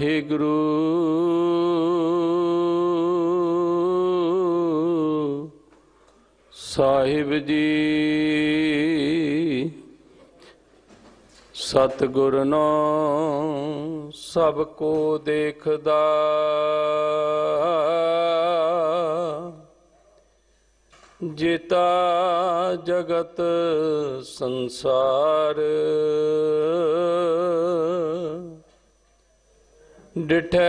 वाहिगुरु साहिब जी। सतगुर नाम सबको देखदा, जेता जगत संसार। डिठै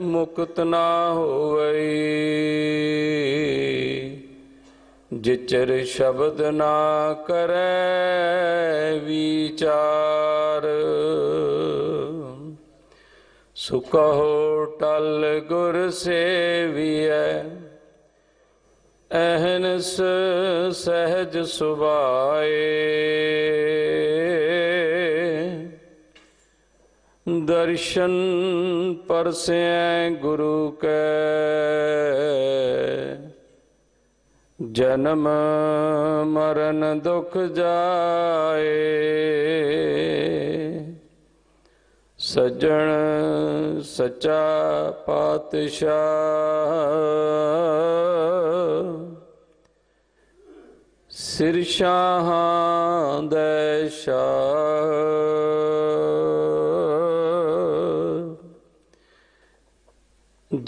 मुक्त ना होवई, जिचर शब्द ना करे विचार। सुकहो टल गुर सेवियै, अहनस सहज सुभाए। दर्शन परसैं गुरु कै, जन्म मरण दुख जाए। सज्जन सच्चा पातशाह, सिर शाहां दे शाह।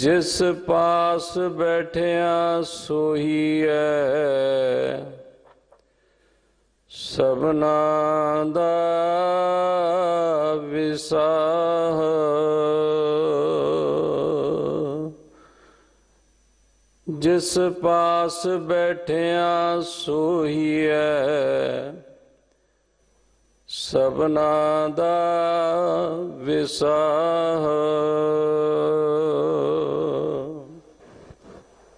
जिस पास बैठिया सोही है, सबना दा विसाह। जिस पास बैठिया सोही है, सबना दा विसाह।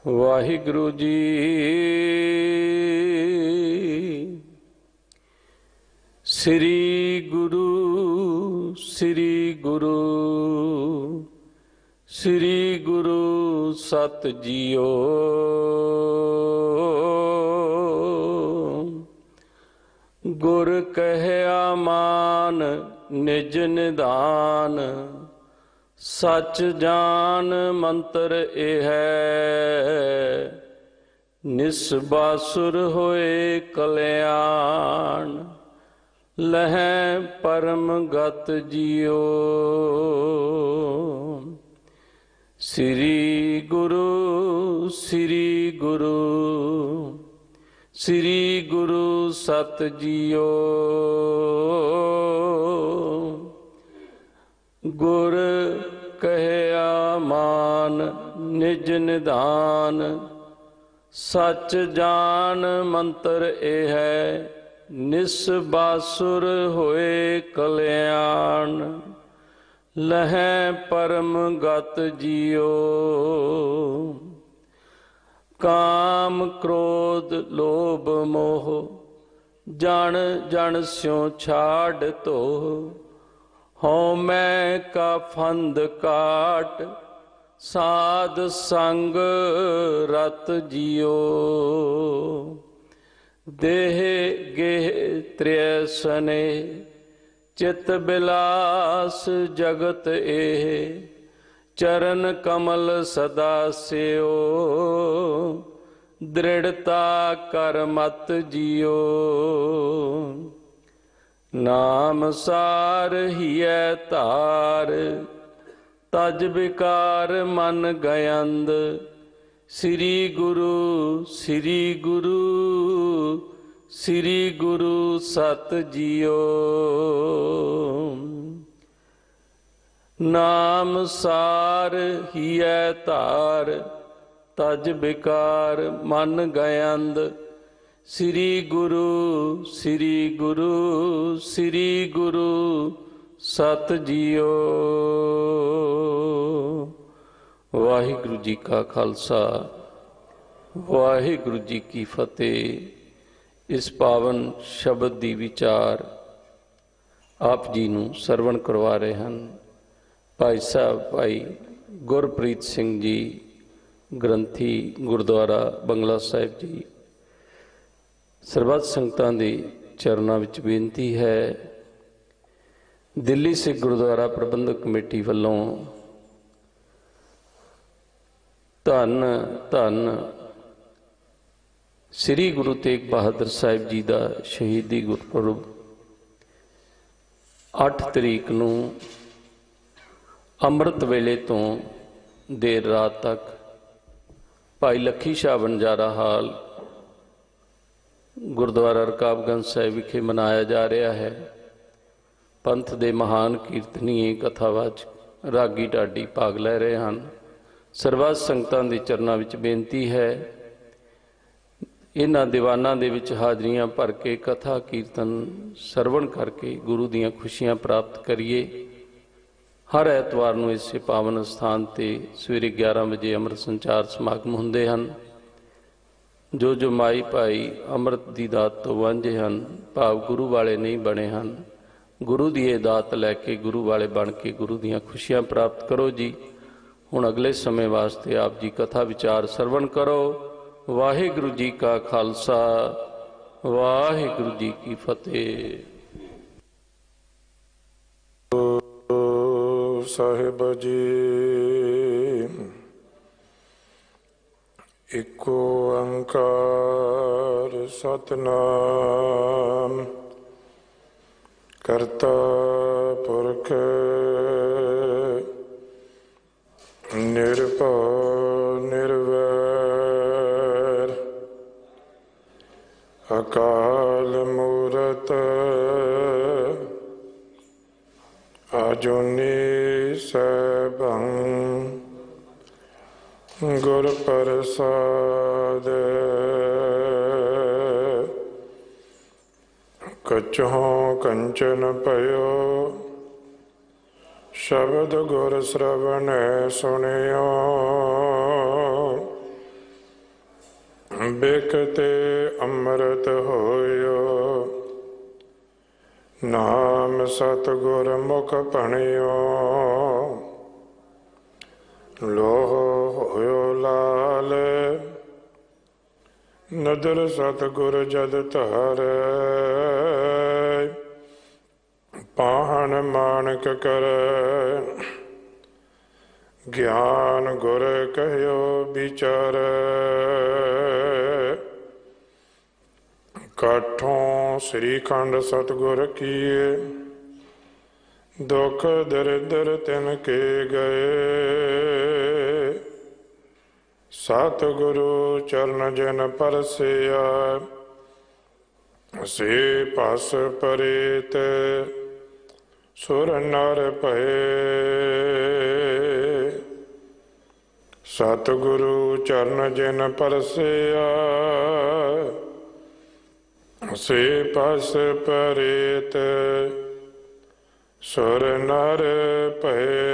वाहिगुरु जी श्री गुरु श्री गुरु श्री गुरु सत जियो। गुर कहया मान निज निधान, सच जान मंत्र ए है। निस्बासुर होए कल्याण, लहै परम गत जियो। श्री गुरु श्री गुरु श्री गुरु सत जियो। गुर कहया मान निज निधान, सच जान मंत्र ए है। निस्बासुर होए कल्याण, लहै परम गत जियो। काम क्रोध लोभ मोह, जन जन स्यों छाड़ तो। हों मैं का फंद काट, साध संग रत जियो। देह गेह त्रियसने, चित बिलास जगत एह। चरण कमल सदा सेओ, दृढ़ता कर मत जियो। नाम सार हिय तार, तज विकार मन गयंद। श्री गुरु श्री गुरु श्री गुरु सत जियो। नाम सार हिय तार, तज विकार मन गयंद। श्री गुरु श्री गुरु श्री गुरु सत जियो। वाहिगुरु जी का खालसा, वाहिगुरु जी की फतेह। इस पावन शब्द दी विचार आप जी नूं सरवण करवा रहे हैं भाई साहब भाई गुरप्रीत सिंह जी, ग्रंथी गुरुद्वारा बंगला साहिब जी। ਸਰਬੱਤ ਸੰਗਤਾਂ ਦੀ ਚਰਨਾਂ ਵਿੱਚ ਬੇਨਤੀ ਹੈ दिल्ली सिख गुरुद्वारा प्रबंधक कमेटी वालों धन धन श्री गुरु तेग बहादुर साहिब जी का शहीदी गुरपुरब 8 तरीक नूं अमृत वेले तो देर रात तक भाई लखी शाह बंजारा हाल गुरुद्वारा रकाबगंज साहिब विखे मनाया जा रहा है। पंथ दे महान कीर्तनीय कथावाच रागी ढाडी भाग लै रहे हैं। सरबत संगतां दे चरनां विच बेनती है इन्हां दीवानां दे विच हाजरियां भर के कथा कीर्तन सरवण करके गुरु दीयां खुशियां प्राप्त करिए। हर ऐतवार नूं इस पावन स्थान ते सवेरे 11 बजे अमृत संचार समागम हुंदे हन। जो जो माई भाई अमृत की दात तो वांझे हैं भाव गुरु वाले नहीं बने हैं, गुरु की ये दात लैके गुरु वाले बन के गुरु दीयां खुशियां प्राप्त करो जी। हुण अगले समय वास्ते आप जी कथा विचार सरवण करो। वाहिगुरु जी का खालसा वाहिगुरु जी की फतेह। साहिब जी इको अंकार सतनाम करता पुरख निर्भव निर्वैर अकाल मूरत आजुनी सैभं गुर प्रसाद कच्छों कंचन पयो शब्द गुर श्रवण सुनियो बिकते अमृत होयो नाम सतगुर मुख भणियो लोह होयो लाल नदर सतगुर जद धारै पाहन मानक करे ज्ञान गुर कहियो विचारै काठों श्रीखंड सतगुर किए दुख दरिद्र तिनके गए सतगुरु चरण जिन परसिया से पास परेत सुर नर भये सतगुरु चरण जिन परसिया से पास परेत सुर नर भये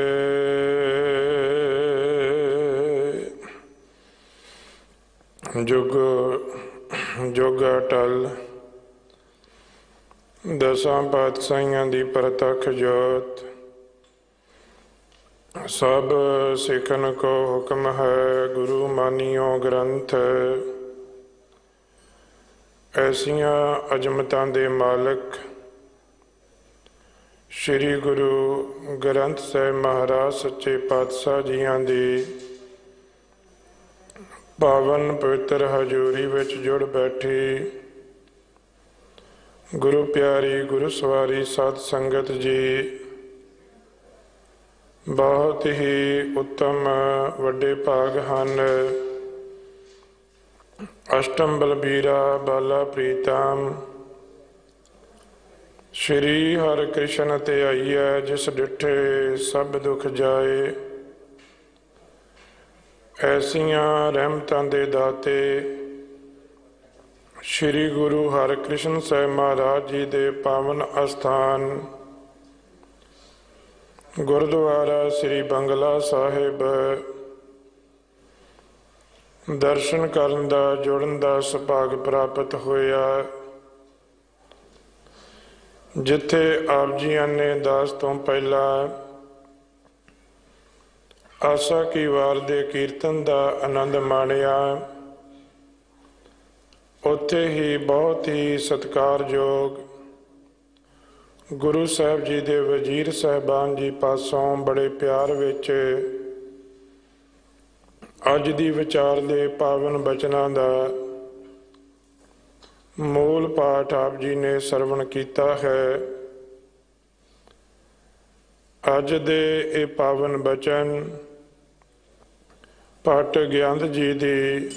जुग जुग अटल दसां पातशाहियां दी प्रतख जोत सब सिखन को हुक्म है गुरु मानियो ग्रंथ ऐसियां अजमतां दे मालक श्री गुरु ग्रंथ साहिब महाराज सच्चे पातशाह जियां दी पावन पवित्र हजूरी विच जुड़ बैठी गुरु प्यारी गुरु सवारी साध संगत जी बहुत ही उत्तम वड्डे भाग हन। अष्टम बलबीरा बाला प्रीतम श्री हर कृष्ण ते आईए जिस डिठे सब दुख जाए ऐसियां रहमतां दे दाते श्री गुरु हर कृष्ण साहिब महाराज जी दे पावन अस्थान गुरुद्वारा श्री बंगला साहिब दर्शन करन दा जुड़न दा सुभाग प्राप्त होया जिथे आप जियां ने दास तो पहला आशा की वार दे कीर्तन का आनंद माणिया उत्थे ही बहुत ही सत्कारयोग ਗੁਰੂ ਸਾਹਿਬ ਜੀ ਦੇ ਵਜ਼ੀਰ ਸਾਹਿਬਾਨ ਜੀ ਪਾਸੋਂ ਬੜੇ ਪਿਆਰ ਵਿੱਚ ਅੱਜ ਦੀ ਵਿਚਾਰ ਦੇ ਪਾਵਨ ਬਚਨਾਂ ਦਾ ਮੂਲ ਪਾਠ ਆਪ ਜੀ ਨੇ ਸਰਵਣ ਕੀਤਾ ਹੈ। ਅੱਜ ਦੇ ਇਹ ਪਾਵਨ ਬਚਨ ਭੱਟ ਗਿਆਨਤ ਜੀ ਦੀ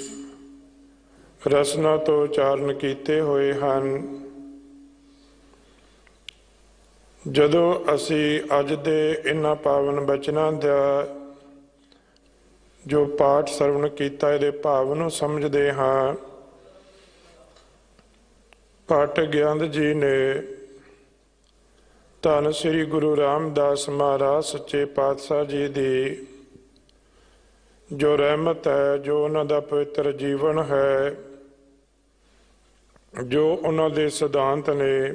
ਰਸਨਾ ਤੋਂ ਉਚਾਰਨ ਕੀਤੇ ਹੋਏ ਹਨ। ਜਦੋਂ ਅਸੀਂ ਅੱਜ ਦੇ ਇਹਨਾਂ ਪਾਵਨ ਬਚਨਾਂ ਦਾ ਜੋ ਪਾਠ ਸਰਵਣ ਕੀਤਾ ਇਹਦੇ ਭਾਵ ਨੂੰ ਸਮਝਦੇ ਹਾਂ, ਭੱਟ ਗਿਆਨਤ ਜੀ ਨੇ ਧੰਨ ਸ੍ਰੀ ਗੁਰੂ ਰਾਮਦਾਸ ਮਹਾਰਾਜ ਸੱਚੇ ਪਾਤਸ਼ਾਹ ਜੀ ਦੀ ਜੋ ਰਹਿਮਤ ਹੈ, ਜੋ ਉਹਨਾਂ ਦਾ ਪਵਿੱਤਰ ਜੀਵਨ ਹੈ, ਜੋ ਉਹਨਾਂ ਦੇ ਸਿਧਾਂਤ ਨੇ,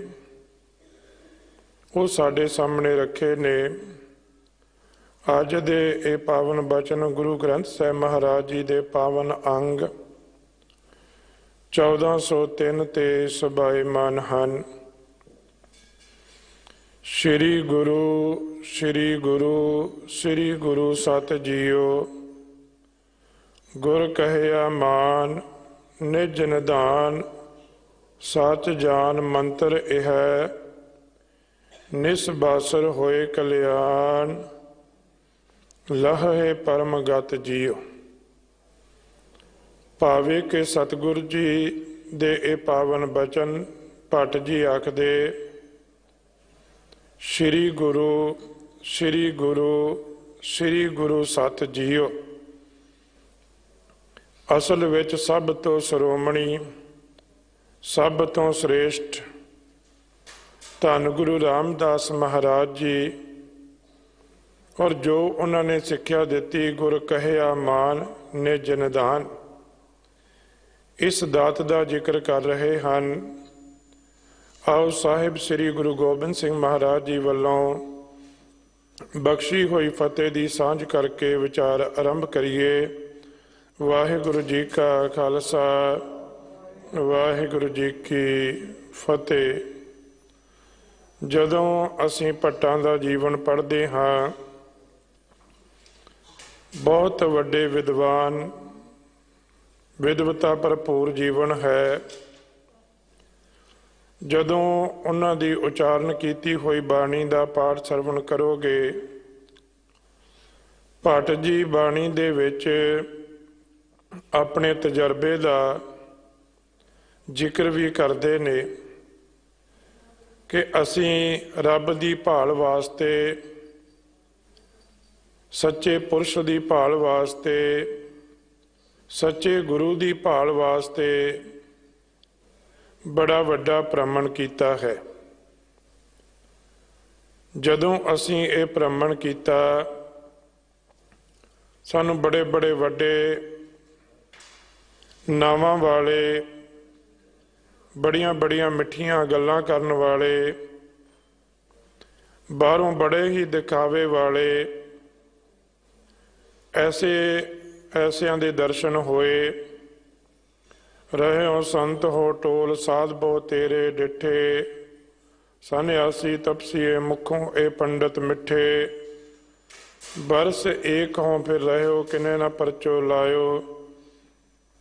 ਉਹ ਸਾਡੇ ਸਾਹਮਣੇ ਰੱਖੇ ਨੇ। ਅੱਜ ਦੇ ਇਹ ਪਾਵਨ ਬਚਨ ਗੁਰੂ ਗ੍ਰੰਥ ਸਾਹਿਬ ਮਹਾਰਾਜ ਜੀ ਦੇ ਪਾਵਨ ਅੰਗ 1403 ਤੇ ਸੁਭਾਏਮਾਨ ਹਨ। ਸ੍ਰੀ ਗੁਰੂ ਸ੍ਰੀ ਗੁਰੂ ਸ੍ਰੀ ਗੁਰੂ ਸਤ ਜੀਓ, ਗੁਰ ਕਹਿਆ ਮਾਨ ਨਿਜ ਨਿਧਾਨ, ਸਚ ਜਾਨ ਮੰਤਰ ਇਹ ਨਿਸਬਾਸਰ ਹੋਏ ਕਲਿਆਣ, ਲਹੇ ਪਰਮ ਗਤ ਜੀਓ। ਭਾਵੇਂ ਕਿ ਸਤਿਗੁਰ ਜੀ ਦੇ ਇਹ ਪਾਵਨ ਬਚਨ ਭੱਟ ਜੀ ਆਖਦੇ ਸ੍ਰੀ ਗੁਰੂ ਸ੍ਰੀ ਗੁਰੂ ਸ੍ਰੀ ਗੁਰੂ ਸਤ ਜੀਓ, ਅਸਲ ਵਿੱਚ ਸਭ ਤੋਂ ਸ਼੍ਰੋਮਣੀ, ਸਭ ਤੋਂ ਸ੍ਰੇਸ਼ਟ ਧੰਨ ਗੁਰੂ ਰਾਮਦਾਸ ਮਹਾਰਾਜ ਜੀ ਔਰ ਜੋ ਉਹਨਾਂ ਨੇ ਸਿੱਖਿਆ ਦਿੱਤੀ, ਗੁਰ ਕਹਿਆ ਮਾਨ ਨਿਜ ਨਿਧਾਨ, ਇਸ ਦਾਤ ਦਾ ਜ਼ਿਕਰ ਕਰ ਰਹੇ ਹਨ। ਆਓ ਸਾਹਿਬ ਸ੍ਰੀ ਗੁਰੂ ਗੋਬਿੰਦ ਸਿੰਘ ਮਹਾਰਾਜ ਜੀ ਵੱਲੋਂ ਬਖਸ਼ੀ ਹੋਈ ਫਤਿਹ ਦੀ ਸਾਂਝ ਕਰਕੇ ਵਿਚਾਰ ਆਰੰਭ ਕਰੀਏ। ਵਾਹਿਗੁਰੂ ਜੀ ਕਾ ਖਾਲਸਾ, ਵਾਹਿਗੁਰੂ ਜੀ ਕੀ ਫਤਿਹ। ਜਦੋਂ ਅਸੀਂ ਭੱਟਾਂ ਦਾ ਜੀਵਨ ਪੜ੍ਹਦੇ ਹਾਂ, ਬਹੁਤ ਵੱਡੇ ਵਿਦਵਾਨ, ਵਿਦਵਤਾ ਭਰਪੂਰ ਜੀਵਨ ਹੈ। ਜਦੋਂ ਉਹਨਾਂ ਦੀ ਉਚਾਰਨ ਕੀਤੀ ਹੋਈ ਬਾਣੀ ਦਾ ਪਾਠ ਸਰਵਣ ਕਰੋਗੇ, ਭੱਟ ਜੀ ਬਾਣੀ ਦੇ ਵਿੱਚ ਆਪਣੇ ਤਜਰਬੇ ਦਾ ਜ਼ਿਕਰ ਵੀ ਕਰਦੇ ਨੇ ਕਿ ਅਸੀਂ ਰੱਬ ਦੀ ਭਾਲ ਵਾਸਤੇ, ਸੱਚੇ ਪੁਰਸ਼ ਦੀ ਭਾਲ ਵਾਸਤੇ, ਸੱਚੇ ਗੁਰੂ ਦੀ ਭਾਲ ਵਾਸਤੇ ਬੜਾ ਵੱਡਾ ਭ੍ਰਮਣ ਕੀਤਾ ਹੈ। ਜਦੋਂ ਅਸੀਂ ਇਹ ਭ੍ਰਮਣ ਕੀਤਾ, ਸਾਨੂੰ ਬੜੇ ਬੜੇ ਵੱਡੇ ਨਾਵਾਂ ਵਾਲੇ, ਬੜੀਆਂ ਬੜੀਆਂ ਮਿੱਠੀਆਂ ਗੱਲਾਂ ਕਰਨ ਵਾਲੇ, ਬਾਹਰੋਂ ਬੜੇ ਹੀ ਦਿਖਾਵੇ ਵਾਲੇ ਐਸਿਆਂ ਦੇ ਦਰਸ਼ਨ ਹੋਏ। ਰਹਿਓ ਸੰਤ ਹੋ ਟੋਲ ਸਾਧ ਬਹੁ ਤੇਰੇ ਡਿਠੇ, ਸੰਨਿਆਸੀ ਤਪਸੀਏ ਮੁਖੋਂ ਇਹ ਪੰਡਤ ਮਿੱਠੇ, ਬਰਸ ਏਕ ਹੋਂ ਫਿਰ ਰਹਿਓ ਕਿਨੇ ਨਾ ਪਰਚੋ ਲਾਇਓ,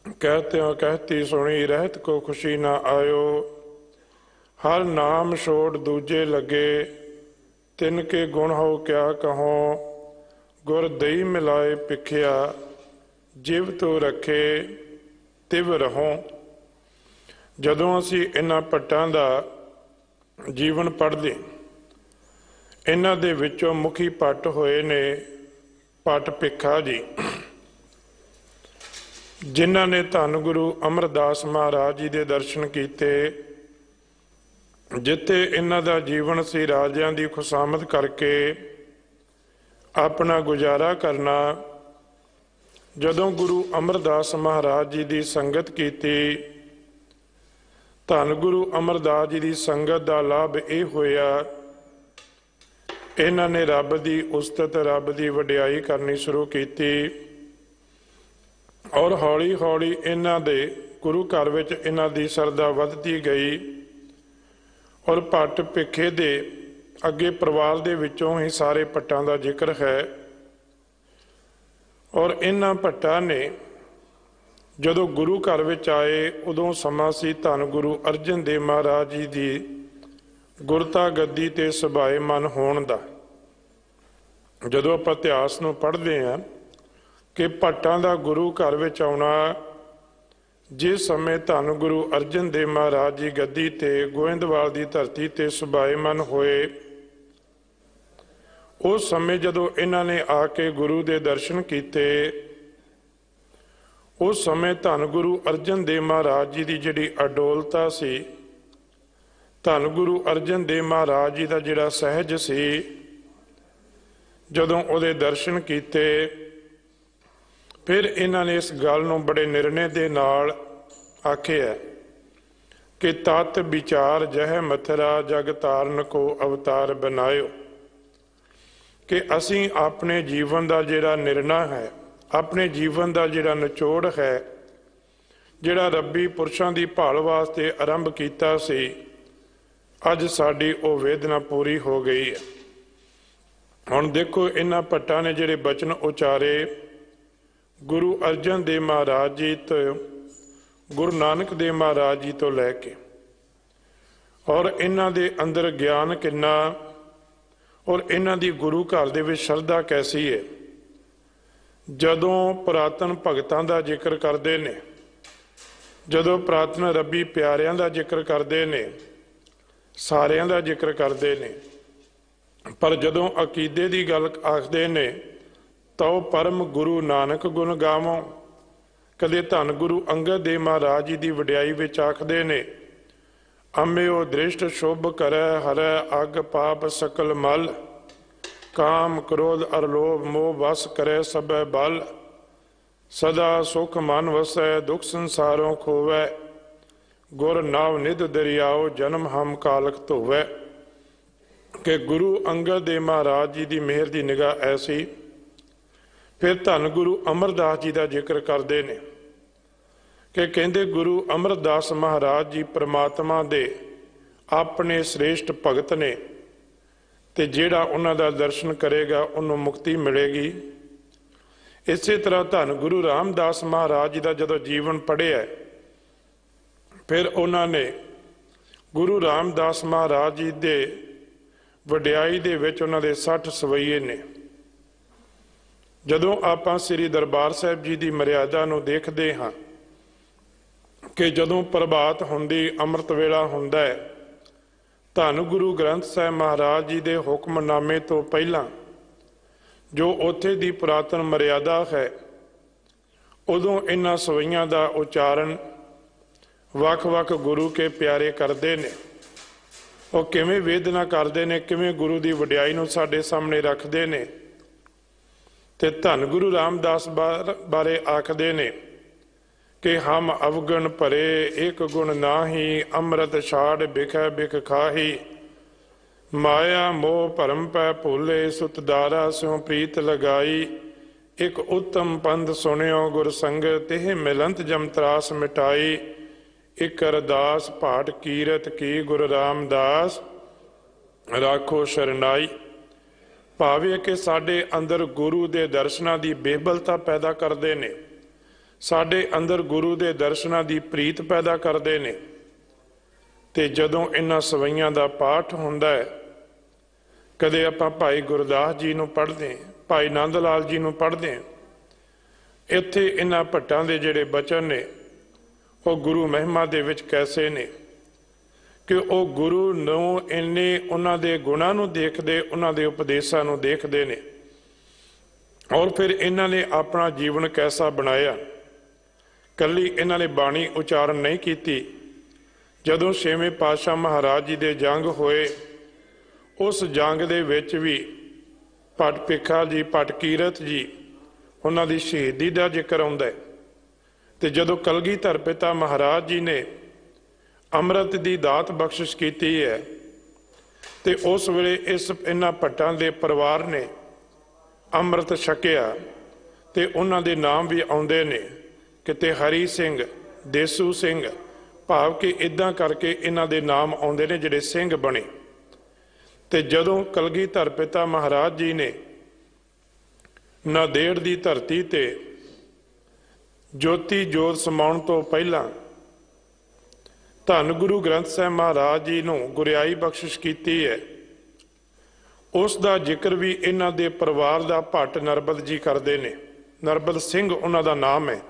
कहते हो कहती सुनी रहत को खुशी ना आयो, हर नाम छोड़ दूजे लगे, तिनके गुण हो क्या कहो, गुर दई मिलाए पिखिया, जिव तो रखे तिव रहो। ਜਦੋਂ ਅਸੀਂ ਇਹਨਾਂ ਭੱਟਾਂ ਦਾ ਜੀਵਨ ਪੜ੍ਹਦੇ, ਇਹਨਾਂ ਦੇ ਵਿੱਚੋਂ ਮੁਖੀ ਭੱਟ ਹੋਏ ਨੇ ਭੱਟ ਭਿੱਖਾ ਜੀ, ਜਿਨ੍ਹਾਂ ਨੇ ਧੰਨ ਗੁਰੂ ਅਮਰਦਾਸ ਮਹਾਰਾਜ ਜੀ ਦੇ ਦਰਸ਼ਨ ਕੀਤੇ, ਜਿੱਥੇ ਇਹਨਾਂ ਦਾ ਜੀਵਨ ਸੀ ਰਾਜਿਆਂ ਦੀ ਖੁਸ਼ਾਮਦ ਕਰਕੇ ਆਪਣਾ ਗੁਜ਼ਾਰਾ ਕਰਨਾ। ਜਦੋਂ ਗੁਰੂ ਅਮਰਦਾਸ ਮਹਾਰਾਜ ਜੀ ਦੀ ਸੰਗਤ ਕੀਤੀ, ਧੰਨ ਗੁਰੂ ਅਮਰਦਾਸ ਜੀ ਦੀ ਸੰਗਤ ਦਾ ਲਾਭ ਇਹ ਹੋਇਆ, ਇਹਨਾਂ ਨੇ ਰੱਬ ਦੀ ਉਸਤਤ, ਰੱਬ ਦੀ ਵਡਿਆਈ ਕਰਨੀ ਸ਼ੁਰੂ ਕੀਤੀ ਔਰ ਹੌਲੀ ਹੌਲੀ ਇਹਨਾਂ ਦੇ ਗੁਰੂ ਘਰ ਵਿੱਚ ਇਹਨਾਂ ਦੀ ਸ਼ਰਧਾ ਵੱਧਦੀ ਗਈ ਔਰ ਭੱਟ ਭਿੱਖੇ ਦੇ ਅੱਗੇ ਪਰਿਵਾਰ ਦੇ ਵਿੱਚੋਂ ਹੀ ਸਾਰੇ ਭੱਟਾਂ ਦਾ ਜ਼ਿਕਰ ਹੈ। ਔਰ ਇਹਨਾਂ ਭੱਟਾਂ ਨੇ ਜਦੋਂ ਗੁਰੂ ਘਰ ਵਿੱਚ ਆਏ ਉਦੋਂ ਸਮਾਂ ਸੀ ਧੰਨ ਗੁਰੂ ਅਰਜਨ ਦੇਵ ਮਹਾਰਾਜ ਜੀ ਦੀ ਗੁਰਤਾ ਗੱਦੀ ਤੇ ਸੁਭਾਏਮਨ ਹੋਣ ਦਾ। ਜਦੋਂ ਆਪਾਂ ਇਤਿਹਾਸ ਨੂੰ ਪੜ੍ਹਦੇ ਹਾਂ ਕਿ ਭੱਟਾਂ ਦਾ ਗੁਰੂ ਘਰ ਵਿੱਚ ਆਉਣਾ ਜਿਸ ਸਮੇਂ ਧੰਨ ਗੁਰੂ ਅਰਜਨ ਦੇਵ ਮਹਾਰਾਜ ਜੀ ਗੱਦੀ ਤੇ ਗੋਇੰਦਵਾਲ ਦੀ ਧਰਤੀ ਤੇ ਸੁਭਾਏਮਨ ਹੋਏ, ਉਸ ਸਮੇਂ ਜਦੋਂ ਇਹਨਾਂ ਨੇ ਆ ਕੇ ਗੁਰੂ ਦੇ ਦਰਸ਼ਨ ਕੀਤੇ, ਉਸ ਸਮੇਂ ਧੰਨ ਗੁਰੂ ਅਰਜਨ ਦੇਵ ਮਹਾਰਾਜ ਜੀ ਦੀ ਜਿਹੜੀ ਅਡੋਲਤਾ ਸੀ, ਧੰਨ ਗੁਰੂ ਅਰਜਨ ਦੇਵ ਮਹਾਰਾਜ ਜੀ ਦਾ ਜਿਹੜਾ ਸਹਿਜ ਸੀ, ਜਦੋਂ ਉਹਦੇ ਦਰਸ਼ਨ ਕੀਤੇ ਫਿਰ ਇਹਨਾਂ ਨੇ ਇਸ ਗੱਲ ਨੂੰ ਬੜੇ ਨਿਰਣੇ ਦੇ ਨਾਲ ਆਖਿਆ ਕਿ ਤਤ ਵਿਚਾਰ ਜਹ ਮਥਰਾ ਜਗ ਤਾਰਨ ਕੋ ਅਵਤਾਰ ਬਣਾਇਓ, ਕਿ ਅਸੀਂ ਆਪਣੇ ਜੀਵਨ ਦਾ ਜਿਹੜਾ ਨਿਰਣਾ ਹੈ, ਆਪਣੇ ਜੀਵਨ ਦਾ ਜਿਹੜਾ ਨਿਚੋੜ ਹੈ, ਜਿਹੜਾ ਰੱਬੀ ਪੁਰਸ਼ਾਂ ਦੀ ਭਾਲ ਵਾਸਤੇ ਆਰੰਭ ਕੀਤਾ ਸੀ, ਅੱਜ ਸਾਡੀ ਉਹ ਵੇਦਨਾ ਪੂਰੀ ਹੋ ਗਈ ਹੈ। ਹੁਣ ਦੇਖੋ ਇਹਨਾਂ ਭੱਟਾਂ ਨੇ ਜਿਹੜੇ ਬਚਨ ਉਚਾਰੇ ਗੁਰੂ ਅਰਜਨ ਦੇਵ ਮਹਾਰਾਜ ਜੀ ਤੋਂ, ਗੁਰੂ ਨਾਨਕ ਦੇਵ ਮਹਾਰਾਜ ਜੀ ਤੋਂ ਲੈ ਕੇ, ਔਰ ਇਹਨਾਂ ਦੇ ਅੰਦਰ ਗਿਆਨ ਕਿੰਨਾ, ਔਰ ਇਹਨਾਂ ਦੀ ਗੁਰੂ ਘਰ ਦੇ ਵਿੱਚ ਸ਼ਰਧਾ ਕੈਸੀ ਹੈ। ਜਦੋਂ ਪੁਰਾਤਨ ਭਗਤਾਂ ਦਾ ਜ਼ਿਕਰ ਕਰਦੇ ਨੇ, ਜਦੋਂ ਪੁਰਾਤਨ ਰੱਬੀ ਪਿਆਰਿਆਂ ਦਾ ਜ਼ਿਕਰ ਕਰਦੇ ਨੇ, ਸਾਰਿਆਂ ਦਾ ਜ਼ਿਕਰ ਕਰਦੇ ਨੇ, ਪਰ ਜਦੋਂ ਅਕੀਦੇ ਦੀ ਗੱਲ ਆਖਦੇ ਨੇ ਤਉ ਪਰਮ ਗੁਰੂ ਨਾਨਕ ਗੁਣ ਗਾਵੋ, ਕਦੇ ਧੰਨ ਗੁਰੂ ਅੰਗਦ ਦੇਵ ਮਹਾਰਾਜ ਜੀ ਦੀ ਵਡਿਆਈ ਵਿੱਚ ਆਖਦੇ ਨੇ ਅੰਮਿਓ ਦ੍ਰਿਸ਼ਟ ਸ਼ੁਭ ਕਰੈ ਹਰੈ ਅਗ ਪਾਪ ਸਕਲ ਮਲ, ਕਾਮ ਕ੍ਰੋਧ ਅਰ ਲੋਭ ਮੋਹ ਵਸ ਕਰੈ ਸਭੈ ਬਲ, ਸਦਾ ਸੁਖ ਮਨ ਵਸੈ ਦੁਖ ਸੰਸਾਰੋਂ ਖੋਵੈ, ਗੁਰ ਨਾਮ ਨਿਧ ਦਰਿਆਓ ਜਨਮ ਹਮ ਕਾਲਕ ਧੋਵੈ। ਕਿ ਗੁਰੂ ਅੰਗਦ ਦੇਵ ਮਹਾਰਾਜ ਜੀ ਦੀ ਮਿਹਰ ਦੀ ਨਿਗਾਹ ਐਸੀ। ਫਿਰ ਧੰਨ ਗੁਰੂ ਅਮਰਦਾਸ ਜੀ ਦਾ ਜ਼ਿਕਰ ਕਰਦੇ ਨੇ ਕਿ ਕਹਿੰਦੇ ਗੁਰੂ ਅਮਰਦਾਸ ਮਹਾਰਾਜ ਜੀ ਪ੍ਰਮਾਤਮਾ ਦੇ ਆਪਣੇ ਸ੍ਰੇਸ਼ਟ ਭਗਤ ਨੇ, ਤੇ ਜਿਹੜਾ ਉਹਨਾਂ ਦਾ ਦਰਸ਼ਨ ਕਰੇਗਾ ਉਹਨੂੰ ਮੁਕਤੀ ਮਿਲੇਗੀ। ਇਸੇ ਤਰ੍ਹਾਂ ਧੰਨ ਗੁਰੂ ਰਾਮਦਾਸ ਮਹਾਰਾਜ ਜੀ ਦਾ ਜਦੋਂ ਜੀਵਨ ਪੜ੍ਹਿਆ, ਫਿਰ ਉਹਨਾਂ ਨੇ ਗੁਰੂ ਰਾਮਦਾਸ ਮਹਾਰਾਜ ਜੀ ਦੇ ਵਡਿਆਈ ਦੇ ਵਿੱਚ ਉਹਨਾਂ ਦੇ 60 ਸਵਈਏ ਨੇ। ਜਦੋਂ ਆਪਾਂ ਸ੍ਰੀ ਦਰਬਾਰ ਸਾਹਿਬ ਜੀ ਦੀ ਮਰਿਆਦਾ ਨੂੰ ਦੇਖਦੇ ਹਾਂ ਕਿ ਜਦੋਂ ਪ੍ਰਭਾਤ ਹੁੰਦੀ, ਅੰਮ੍ਰਿਤ ਵੇਲਾ ਹੁੰਦਾ ਹੈ, ਧੰਨ ਗੁਰੂ ਗ੍ਰੰਥ ਸਾਹਿਬ ਮਹਾਰਾਜ ਜੀ ਦੇ ਹੁਕਮਨਾਮੇ ਤੋਂ ਪਹਿਲਾਂ ਜੋ ਉੱਥੇ ਦੀ ਪੁਰਾਤਨ ਮਰਿਆਦਾ ਹੈ, ਉਦੋਂ ਇਹਨਾਂ ਸਵਈਆਂ ਦਾ ਉਚਾਰਨ ਵੱਖ-ਵੱਖ ਗੁਰੂ ਕੇ ਪਿਆਰੇ ਕਰਦੇ ਨੇ। ਉਹ ਕਿਵੇਂ ਵੇਦਨਾ ਕਰਦੇ ਨੇ, ਕਿਵੇਂ ਗੁਰੂ ਦੀ ਵਡਿਆਈ ਨੂੰ ਸਾਡੇ ਸਾਹਮਣੇ ਰੱਖਦੇ ਨੇ। ਤੇ ਧੰਨ ਗੁਰੂ ਰਾਮਦਾਸ ਬਾਰੇ ਆਖਦੇ ਨੇ ਕਿ ਹਮ ਅਵਗਣ ਭਰੇ ਇੱਕ ਗੁਣ ਨਾਹੀ, ਅੰਮ੍ਰਿਤ ਛਾੜ ਬਿਖੈ ਬਿਖ ਖਾਹੀ, ਮਾਇਆ ਮੋਹ ਭਰਮ ਪੈ ਭੂਲੇ, ਸੁਤਦਾਰਾ ਸਿਉ ਪ੍ਰੀਤ ਲਗਾਈ, ਇੱਕ ਉੱਤਮ ਪੰਥ ਸੁਣਿਓ ਗੁਰ ਸੰਗਤ, ਇਹ ਮਿਲੰਤ ਜਮ ਤਰਾਸ ਮਿਟਾਈ, ਇੱਕ ਅਰਦਾਸ ਪਾਠ ਕੀਰਤ ਕੀ ਗੁਰੂ ਰਾਮਦਾਸ ਰਾਖੋ ਸ਼ਰਨਾਈ। ਭਾਵੇਂ ਕਿ ਸਾਡੇ ਅੰਦਰ ਗੁਰੂ ਦੇ ਦਰਸ਼ਨਾਂ ਦੀ ਬੇਬਲਤਾ ਪੈਦਾ ਕਰਦੇ ਨੇ, ਸਾਡੇ ਅੰਦਰ ਗੁਰੂ ਦੇ ਦਰਸ਼ਨਾਂ ਦੀ ਪ੍ਰੀਤ ਪੈਦਾ ਕਰਦੇ ਨੇ। ਤੇ ਜਦੋਂ ਇਹਨਾਂ ਸਵਈਆਂ ਦਾ ਪਾਠ ਹੁੰਦਾ ਹੈ, ਕਦੇ ਆਪਾਂ ਭਾਈ ਗੁਰਦਾਸ ਜੀ ਨੂੰ ਪੜ੍ਹਦੇ ਹਾਂ, ਭਾਈ ਨੰਦ ਲਾਲ ਜੀ ਨੂੰ ਪੜ੍ਹਦੇ ਹਾਂ, ਇੱਥੇ ਇਹਨਾਂ ਭੱਟਾਂ ਦੇ ਜਿਹੜੇ ਬਚਨ ਨੇ ਉਹ ਗੁਰੂ ਮਹਿਮਾ ਦੇ ਵਿੱਚ ਕੈਸੇ ਨੇ ਕਿ ਉਹ ਗੁਰੂ ਨੂੰ ਇੰਨੇ ਉਹਨਾਂ ਦੇ ਗੁਣਾਂ ਨੂੰ ਦੇਖਦੇ, ਉਹਨਾਂ ਦੇ ਉਪਦੇਸ਼ਾਂ ਨੂੰ ਦੇਖਦੇ ਨੇ, ਔਰ ਫਿਰ ਇਹਨਾਂ ਨੇ ਆਪਣਾ ਜੀਵਨ ਕੈਸਾ ਬਣਾਇਆ। ਕੱਲੀ ਇਹਨਾਂ ਨੇ ਬਾਣੀ ਉਚਾਰਨ ਨਹੀਂ ਕੀਤੀ। ਜਦੋਂ ਛੇਵੇਂ ਪਾਤਸ਼ਾਹ ਮਹਾਰਾਜ ਜੀ ਦੇ ਜੰਗ ਹੋਏ, ਉਸ ਜੰਗ ਦੇ ਵਿੱਚ ਵੀ ਭੱਟ ਭਿੱਖਾ ਜੀ, ਭੱਟ ਕੀਰਤ ਜੀ, ਉਹਨਾਂ ਦੀ ਸ਼ਹੀਦੀ ਦਾ ਜ਼ਿਕਰ ਆਉਂਦਾ ਹੈ। ਤੇ ਜਦੋਂ ਕਲਗੀਧਰ ਪਿਤਾ ਮਹਾਰਾਜ ਜੀ ਨੇ ਅੰਮ੍ਰਿਤ ਦੀ ਦਾਤ ਬਖਸ਼ਿਸ਼ ਕੀਤੀ ਹੈ, ਤੇ ਉਸ ਵੇਲੇ ਇਹਨਾਂ ਭੱਟਾਂ ਦੇ ਪਰਿਵਾਰ ਨੇ ਅੰਮ੍ਰਿਤ ਛਕਿਆ, ਤੇ ਉਹਨਾਂ ਦੇ ਨਾਮ ਵੀ ਆਉਂਦੇ ਨੇ, ਕਿਤੇ ਹਰੀ ਸਿੰਘ, ਦੇਸੂ ਸਿੰਘ, ਭਾਵ ਕਿ ਇਦਾਂ ਕਰਕੇ ਇਹਨਾਂ ਦੇ ਨਾਮ ਆਉਂਦੇ ਨੇ ਜਿਹੜੇ ਸਿੰਘ ਬਣੇ। ਤੇ ਜਦੋਂ ਕਲਗੀਧਰ ਪਿਤਾ ਮਹਾਰਾਜ ਜੀ ਨੇ ਨਾਂਦੇੜ ਦੀ ਧਰਤੀ ਤੇ ਜੋਤੀ ਜੋਤ ਸਮਾਉਣ ਤੋਂ ਪਹਿਲਾਂ ਧੰਨ ਗੁਰੂ ਗ੍ਰੰਥ ਸਾਹਿਬ ਮਹਾਰਾਜ ਜੀ ਨੂੰ ਗੁਰਿਆਈ ਬਖਸ਼ਿਸ਼ ਕੀਤੀ ਹੈ, ਉਸ ਦਾ ਜ਼ਿਕਰ ਵੀ ਇਹਨਾਂ ਦੇ ਪਰਿਵਾਰ ਦਾ ਭੱਟ ਨਰਬਦ ਜੀ ਕਰਦੇ ਨੇ। ਨਰਬਦ ਸਿੰਘ ਉਹਨਾਂ ਦਾ ਨਾਮ ਹੈ।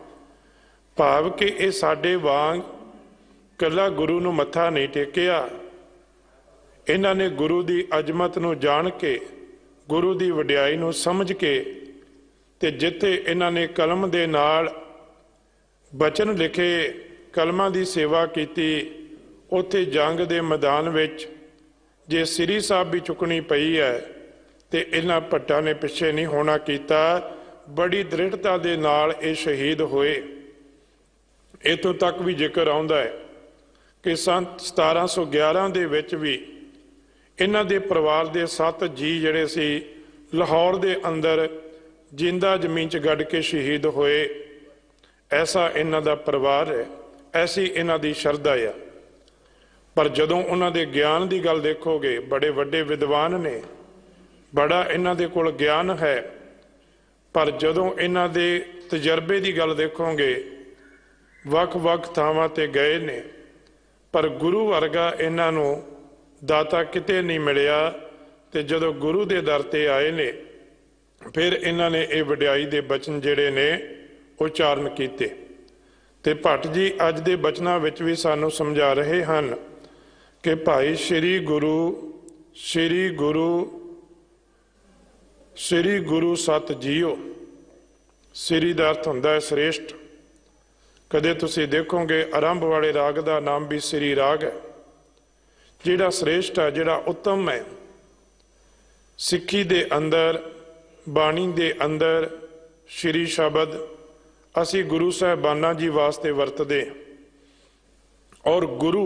ਭਾਵ ਕਿ ਇਹ ਸਾਡੇ ਵਾਂਗ ਇਕੱਲਾ ਗੁਰੂ ਨੂੰ ਮੱਥਾ ਨਹੀਂ ਟੇਕਿਆ, ਇਹਨਾਂ ਨੇ ਗੁਰੂ ਦੀ ਅਜ਼ਮਤ ਨੂੰ ਜਾਣ ਕੇ, ਗੁਰੂ ਦੀ ਵਡਿਆਈ ਨੂੰ ਸਮਝ ਕੇ, ਤੇ ਜਿੱਥੇ ਇਹਨਾਂ ਨੇ ਕਲਮ ਦੇ ਨਾਲ ਬਚਨ ਲਿਖੇ, ਕਲਮਾਂ ਦੀ ਸੇਵਾ ਕੀਤੀ, ਉੱਥੇ ਜੰਗ ਦੇ ਮੈਦਾਨ ਵਿੱਚ ਜੇ ਸ੍ਰੀ ਸਾਹਿਬ ਵੀ ਚੁੱਕਣੀ ਪਈ ਹੈ ਤੇ ਇਹਨਾਂ ਭੱਟਾਂ ਨੇ ਪਿੱਛੇ ਨਹੀਂ ਹੋਣਾ ਕੀਤਾ। ਬੜੀ ਦ੍ਰਿੜਤਾ ਦੇ ਨਾਲ ਇਹ ਸ਼ਹੀਦ ਹੋਏ। ਇੱਥੋਂ ਤੱਕ ਵੀ ਜ਼ਿਕਰ ਆਉਂਦਾ ਹੈ ਕਿ ਸੰਨ 1711 ਦੇ ਵਿੱਚ ਵੀ ਇਹਨਾਂ ਦੇ ਪਰਿਵਾਰ ਦੇ 7 ਜੀ ਜਿਹੜੇ ਸੀ ਲਾਹੌਰ ਦੇ ਅੰਦਰ ਜਿੰਦਾ ਜ਼ਮੀਨ 'ਚ ਗੱਡ ਕੇ ਸ਼ਹੀਦ ਹੋਏ। ਐਸਾ ਇਹਨਾਂ ਦਾ ਪਰਿਵਾਰ ਹੈ, ਐਸੀ ਇਹਨਾਂ ਦੀ ਸ਼ਰਧਾ ਆ। ਪਰ ਜਦੋਂ ਉਹਨਾਂ ਦੇ ਗਿਆਨ ਦੀ ਗੱਲ ਦੇਖੋਗੇ, ਬੜੇ ਵੱਡੇ ਵਿਦਵਾਨ ਨੇ, ਬੜਾ ਇਹਨਾਂ ਦੇ ਕੋਲ ਗਿਆਨ ਹੈ, ਪਰ ਜਦੋਂ ਇਹਨਾਂ ਦੇ ਤਜਰਬੇ ਦੀ ਗੱਲ ਦੇਖੋਗੇ, ਵੱਖ-ਵੱਖ ਥਾਵਾਂ ਤੇ ਗਏ ਨੇ, ਪਰ ਗੁਰੂ ਵਰਗਾ ਇਹਨਾਂ ਨੂੰ ਦਾਤਾ ਕਿਤੇ ਨਹੀਂ ਮਿਲਿਆ। ਤੇ ਜਦੋਂ ਗੁਰੂ ਦੇ ਦਰ ਤੇ ਆਏ ਨੇ, ਫਿਰ ਇਹਨਾਂ ਨੇ ਇਹ ਵਡਿਆਈ ਦੇ ਬਚਨ ਜਿਹੜੇ ਨੇ ਉਚਾਰਨ ਕੀਤੇ। ਤੇ ਭੱਟ ਜੀ ਅੱਜ ਦੇ ਬਚਨਾਂ ਵਿੱਚ ਵੀ ਸਾਨੂੰ ਸਮਝਾ ਰਹੇ ਹਨ ਕਿ ਭਾਈ ਸ੍ਰੀ ਗੁਰੂ ਸਤ ਜੀਓ। ਸ੍ਰੀ ਦਾ ਅਰਥ ਹੁੰਦਾ ਹੈ ਸ੍ਰੇਸ਼ਟ। ਕਦੇ ਤੁਸੀਂ ਦੇਖੋਗੇ ਆਰੰਭ ਵਾਲੇ ਰਾਗ ਦਾ ਨਾਮ ਵੀ ਸ੍ਰੀ ਰਾਗ ਹੈ, ਜਿਹੜਾ ਸ੍ਰੇਸ਼ਟ ਹੈ, ਜਿਹੜਾ ਉੱਤਮ ਹੈ। ਸਿੱਖੀ ਦੇ ਅੰਦਰ, ਬਾਣੀ ਦੇ ਅੰਦਰ ਸ੍ਰੀ ਸ਼ਬਦ ਅਸੀਂ ਗੁਰੂ ਸਾਹਿਬਾਨਾਂ ਜੀ ਵਾਸਤੇ ਵਰਤਦੇ, ਔਰ ਗੁਰੂ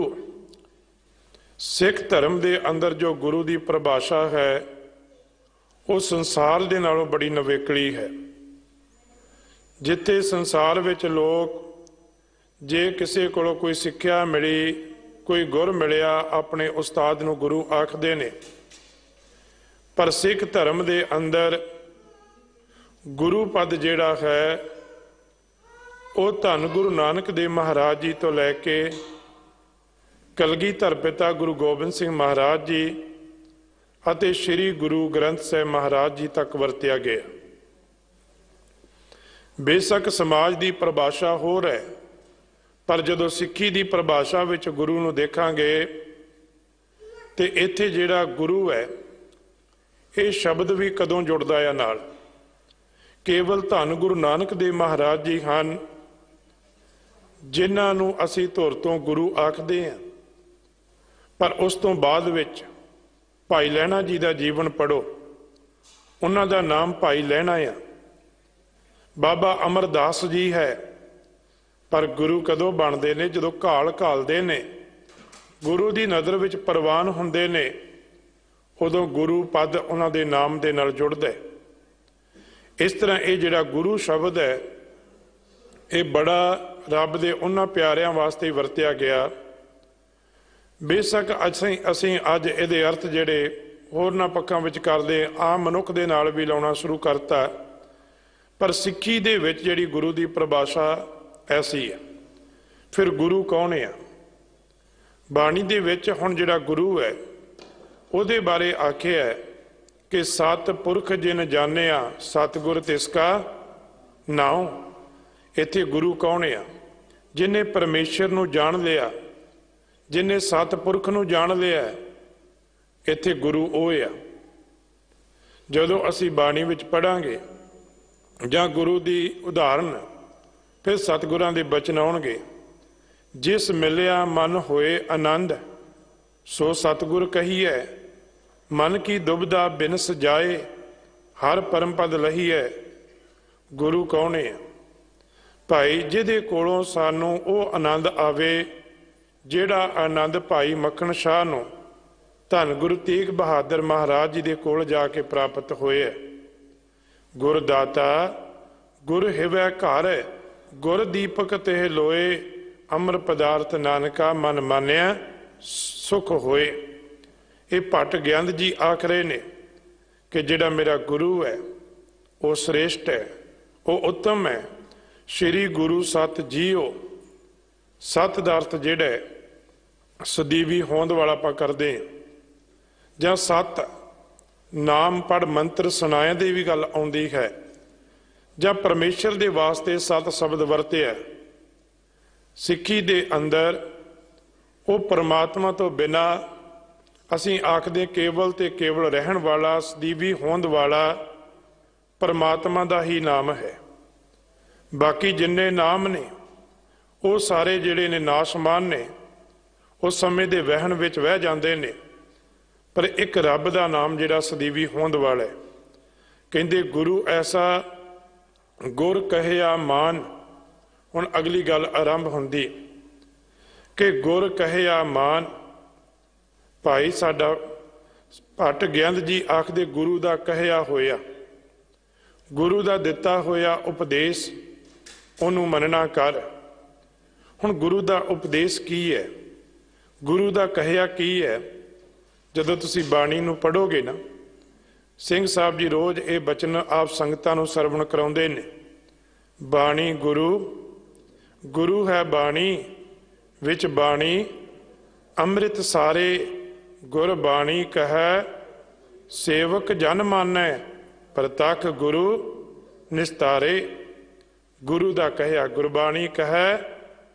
ਸਿੱਖ ਧਰਮ ਦੇ ਅੰਦਰ ਜੋ ਗੁਰੂ ਦੀ ਪਰਿਭਾਸ਼ਾ ਹੈ ਉਹ ਸੰਸਾਰ ਦੇ ਨਾਲੋਂ ਬੜੀ ਨਵੇਕਲੀ ਹੈ। ਜਿੱਥੇ ਸੰਸਾਰ ਵਿੱਚ ਲੋਕ ਜੇ ਕਿਸੇ ਕੋਲੋਂ ਕੋਈ ਸਿੱਖਿਆ ਮਿਲੀ, ਕੋਈ ਗੁਰ ਮਿਲਿਆ, ਆਪਣੇ ਉਸਤਾਦ ਨੂੰ ਗੁਰੂ ਆਖਦੇ ਨੇ, ਪਰ ਸਿੱਖ ਧਰਮ ਦੇ ਅੰਦਰ ਗੁਰੂ ਪਦ ਜਿਹੜਾ ਹੈ ਉਹ ਧੰਨ ਗੁਰੂ ਨਾਨਕ ਦੇਵ ਮਹਾਰਾਜ ਜੀ ਤੋਂ ਲੈ ਕੇ ਕਲਗੀਧਰ ਪਿਤਾ ਗੁਰੂ ਗੋਬਿੰਦ ਸਿੰਘ ਮਹਾਰਾਜ ਜੀ ਅਤੇ ਸ੍ਰੀ ਗੁਰੂ ਗ੍ਰੰਥ ਸਾਹਿਬ ਮਹਾਰਾਜ ਜੀ ਤੱਕ ਵਰਤਿਆ ਗਿਆ। ਬੇਸ਼ੱਕ ਸਮਾਜ ਦੀ ਪਰਿਭਾਸ਼ਾ ਹੋਰ ਹੈ, ਪਰ ਜਦੋਂ ਸਿੱਖੀ ਦੀ ਪਰਿਭਾਸ਼ਾ ਵਿੱਚ ਗੁਰੂ ਨੂੰ ਦੇਖਾਂਗੇ ਤੇ ਇੱਥੇ ਜਿਹੜਾ ਗੁਰੂ ਹੈ ਇਹ ਸ਼ਬਦ ਵੀ ਕਦੋਂ ਜੁੜਦਾ ਹੈ ਨਾਲ? ਕੇਵਲ ਧੰਨ ਗੁਰੂ ਨਾਨਕ ਦੇਵ ਮਹਾਰਾਜ ਜੀ ਹਨ ਜਿਨ੍ਹਾਂ ਨੂੰ ਅਸੀਂ ਧੁਰ ਤੋਂ ਗੁਰੂ ਆਖਦੇ ਹਾਂ। ਪਰ ਉਸ ਤੋਂ ਬਾਅਦ ਵਿੱਚ ਭਾਈ ਲਹਿਣਾ ਜੀ ਦਾ ਜੀਵਨ ਪੜ੍ਹੋ, ਉਹਨਾਂ ਦਾ ਨਾਮ ਭਾਈ ਲਹਿਣਾ ਆ। ਬਾਬਾ ਅਮਰਦਾਸ ਜੀ ਹੈ, ਪਰ ਗੁਰੂ ਕਦੋਂ ਬਣਦੇ ਨੇ? ਜਦੋਂ ਘਾਲਦੇ ਨੇ, ਗੁਰੂ ਦੀ ਨਜ਼ਰ ਵਿੱਚ ਪ੍ਰਵਾਨ ਹੁੰਦੇ ਨੇ, ਉਦੋਂ ਗੁਰੂ ਪਦ ਉਹਨਾਂ ਦੇ ਨਾਮ ਦੇ ਨਾਲ ਜੁੜਦਾ। ਇਸ ਤਰ੍ਹਾਂ ਇਹ ਜਿਹੜਾ ਗੁਰੂ ਸ਼ਬਦ ਹੈ ਇਹ ਬੜਾ ਰੱਬ ਦੇ ਉਹਨਾਂ ਪਿਆਰਿਆਂ ਵਾਸਤੇ ਵਰਤਿਆ ਗਿਆ। ਬੇਸ਼ੱਕ ਅਸੀਂ ਅੱਜ ਇਹਦੇ ਅਰਥ ਜਿਹੜੇ ਹੋਰਨਾਂ ਪੱਖਾਂ ਵਿੱਚ ਕਰਦੇ, ਆਮ ਮਨੁੱਖ ਦੇ ਨਾਲ ਵੀ ਲਾਉਣਾ ਸ਼ੁਰੂ ਕਰਤਾ, ਪਰ ਸਿੱਖੀ ਦੇ ਵਿੱਚ ਜਿਹੜੀ ਗੁਰੂ ਦੀ ਪਰਿਭਾਸ਼ਾ ਐਸੀ ਹੈ। ਫਿਰ ਗੁਰੂ ਕੌਣ ਆ? ਬਾਣੀ ਦੇ ਵਿੱਚ ਹੁਣ ਜਿਹੜਾ ਗੁਰੂ ਹੈ ਉਹਦੇ ਬਾਰੇ ਆਖਿਆ ਹੈ ਕਿ ਸਤ ਪੁਰਖ ਜਿਨ ਜਾਣਿਆ ਸਤਿਗੁਰ ਤਿਸ ਕਾ ਨਾਉ। ਇੱਥੇ ਗੁਰੂ ਕੌਣ ਆ? ਜਿਹਨੇ ਪਰਮੇਸ਼ਰ ਨੂੰ ਜਾਣ ਲਿਆ, ਜਿਹਨੇ ਸਤਿਪੁਰਖ ਨੂੰ ਜਾਣ ਲਿਆ, ਇੱਥੇ ਗੁਰੂ ਉਹ ਆ। ਜਦੋਂ ਅਸੀਂ ਬਾਣੀ ਵਿੱਚ ਪੜਾਂਗੇ ਜਾਂ ਗੁਰੂ ਦੀ ਉਦਾਹਰਨ, ਫਿਰ ਸਤਿਗੁਰਾਂ ਦੇ ਬਚਨ ਆਉਣਗੇ। ਜਿਸ ਮਿਲਿਆ ਮਨ ਹੋਏ ਆਨੰਦ, ਸੋ ਸਤਿਗੁਰ ਕਹੀਐ। ਮਨ ਕੀ ਦੁਬਦਾ ਬਿਨਸ ਜਾਏ, ਹਰ ਪਰਮ ਪਦ ਲਹੀਐ। ਗੁਰੂ ਕੌਣ ਹੈ? ਭਾਈ ਜਿਹਦੇ ਕੋਲੋਂ ਸਾਨੂੰ ਉਹ ਆਨੰਦ ਆਵੇ ਜਿਹੜਾ ਆਨੰਦ ਭਾਈ ਮੱਖਣ ਸ਼ਾਹ ਨੂੰ ਧੰਨ ਗੁਰੂ ਤੇਗ ਬਹਾਦਰ ਮਹਾਰਾਜ ਜੀ ਦੇ ਕੋਲ ਜਾ ਕੇ ਪ੍ਰਾਪਤ ਹੋਇਆ। ਗੁਰ ਦਾਤਾ ਗੁਰ ਹਿਵੈ ਘਰ, ਗੁਰ ਦੀਪਕ ਤੇ ਲੋਏ। ਅਮਰ ਪਦਾਰਥ ਨਾਨਕਾ ਮਨ ਮਾਨਿਆ ਸੁਖ ਹੋਏ। ਇਹ ਭੱਟ ਗਿਆਨ ਜੀ ਆਖ ਰਹੇ ਨੇ ਕਿ ਜਿਹੜਾ ਮੇਰਾ ਗੁਰੂ ਹੈ ਉਹ ਸ੍ਰੇਸ਼ਟ ਹੈ, ਉਹ ਉੱਤਮ ਹੈ। ਸ਼੍ਰੀ ਗੁਰੂ ਸਤ ਜੀਓ, ਸਤ ਦਾ ਅਰਥ ਜਿਹੜਾ ਹੈ ਸਦੀਵੀ ਹੋਂਦ ਵਾਲਾ ਆਪਾਂ ਕਰਦੇ ਹਾਂ, ਜਾਂ ਸਤ ਨਾਮ ਪੜ ਮੰਤਰ ਸੁਣਾਇਆ ਦੀ ਵੀ ਗੱਲ ਆਉਂਦੀ ਹੈ, ਜਾਂ ਪਰਮੇਸ਼ਰ ਦੇ ਵਾਸਤੇ ਸਤ ਸ਼ਬਦ ਵਰਤਿਆ। ਸਿੱਖੀ ਦੇ ਅੰਦਰ ਉਹ ਪਰਮਾਤਮਾ ਤੋਂ ਬਿਨਾਂ ਅਸੀਂ ਆਖਦੇ ਕੇਵਲ ਤੇ ਕੇਵਲ ਰਹਿਣ ਵਾਲਾ ਸਦੀਵੀ ਹੋਂਦ ਵਾਲਾ ਪਰਮਾਤਮਾ ਦਾ ਹੀ ਨਾਮ ਹੈ। ਬਾਕੀ ਜਿੰਨੇ ਨਾਮ ਨੇ ਉਹ ਸਾਰੇ ਜਿਹੜੇ ਨੇ ਨਾਸ਼ਮਾਨ ਨੇ, ਉਸ ਸਮੇਂ ਦੇ ਵਹਿਣ ਵਿੱਚ ਵਹਿ ਜਾਂਦੇ ਨੇ। ਪਰ ਇੱਕ ਰੱਬ ਦਾ ਨਾਮ ਜਿਹੜਾ ਸਦੀਵੀ ਹੋਂਦ ਵਾਲਾ ਹੈ, ਕਹਿੰਦੇ ਗੁਰੂ ਐਸਾ ਗੁਰ ਕਹਿਆ ਮਾਨ। ਹੁਣ ਅਗਲੀ ਗੱਲ ਆਰੰਭ ਹੁੰਦੀ ਕਿ ਗੁਰ ਕਹਿਆ ਮਾਨ। ਭਾਈ ਸਾਡਾ ਭੱਟ ਗਿਆਨ ਜੀ ਆਖਦੇ ਗੁਰੂ ਦਾ ਕਹਿਆ ਹੋਇਆ, ਗੁਰੂ ਦਾ ਦਿੱਤਾ ਹੋਇਆ ਉਪਦੇਸ਼ ਉਹਨੂੰ ਮੰਨਣਾ ਕਰ। ਹੁਣ ਗੁਰੂ ਦਾ ਉਪਦੇਸ਼ ਕੀ ਹੈ, ਗੁਰੂ ਦਾ ਕਹਿਆ ਕੀ ਹੈ? ਜਦੋਂ ਤੁਸੀਂ ਬਾਣੀ ਨੂੰ ਪੜ੍ਹੋਗੇ ਨਾ, ਸਿੰਘ ਸਾਹਿਬ ਜੀ ਰੋਜ਼ ਇਹ ਬਚਨ ਆਪ ਸੰਗਤਾਂ ਨੂੰ ਸਰਵਣ ਕਰਾਉਂਦੇ ਨੇ। ਬਾਣੀ ਗੁਰੂ, ਗੁਰੂ ਹੈ ਬਾਣੀ, ਵਿੱਚ ਬਾਣੀ ਅੰਮ੍ਰਿਤ ਸਾਰੇ। ਗੁਰ ਬਾਣੀ ਕਹੈ ਸੇਵਕ ਜਨ ਮਾਨੈ, ਪ੍ਰਤੱਖ ਗੁਰੂ ਨਿਸਤਾਰੇ। ਗੁਰੂ ਦਾ ਕਹਿਆ ਗੁਰਬਾਣੀ ਕਹੈ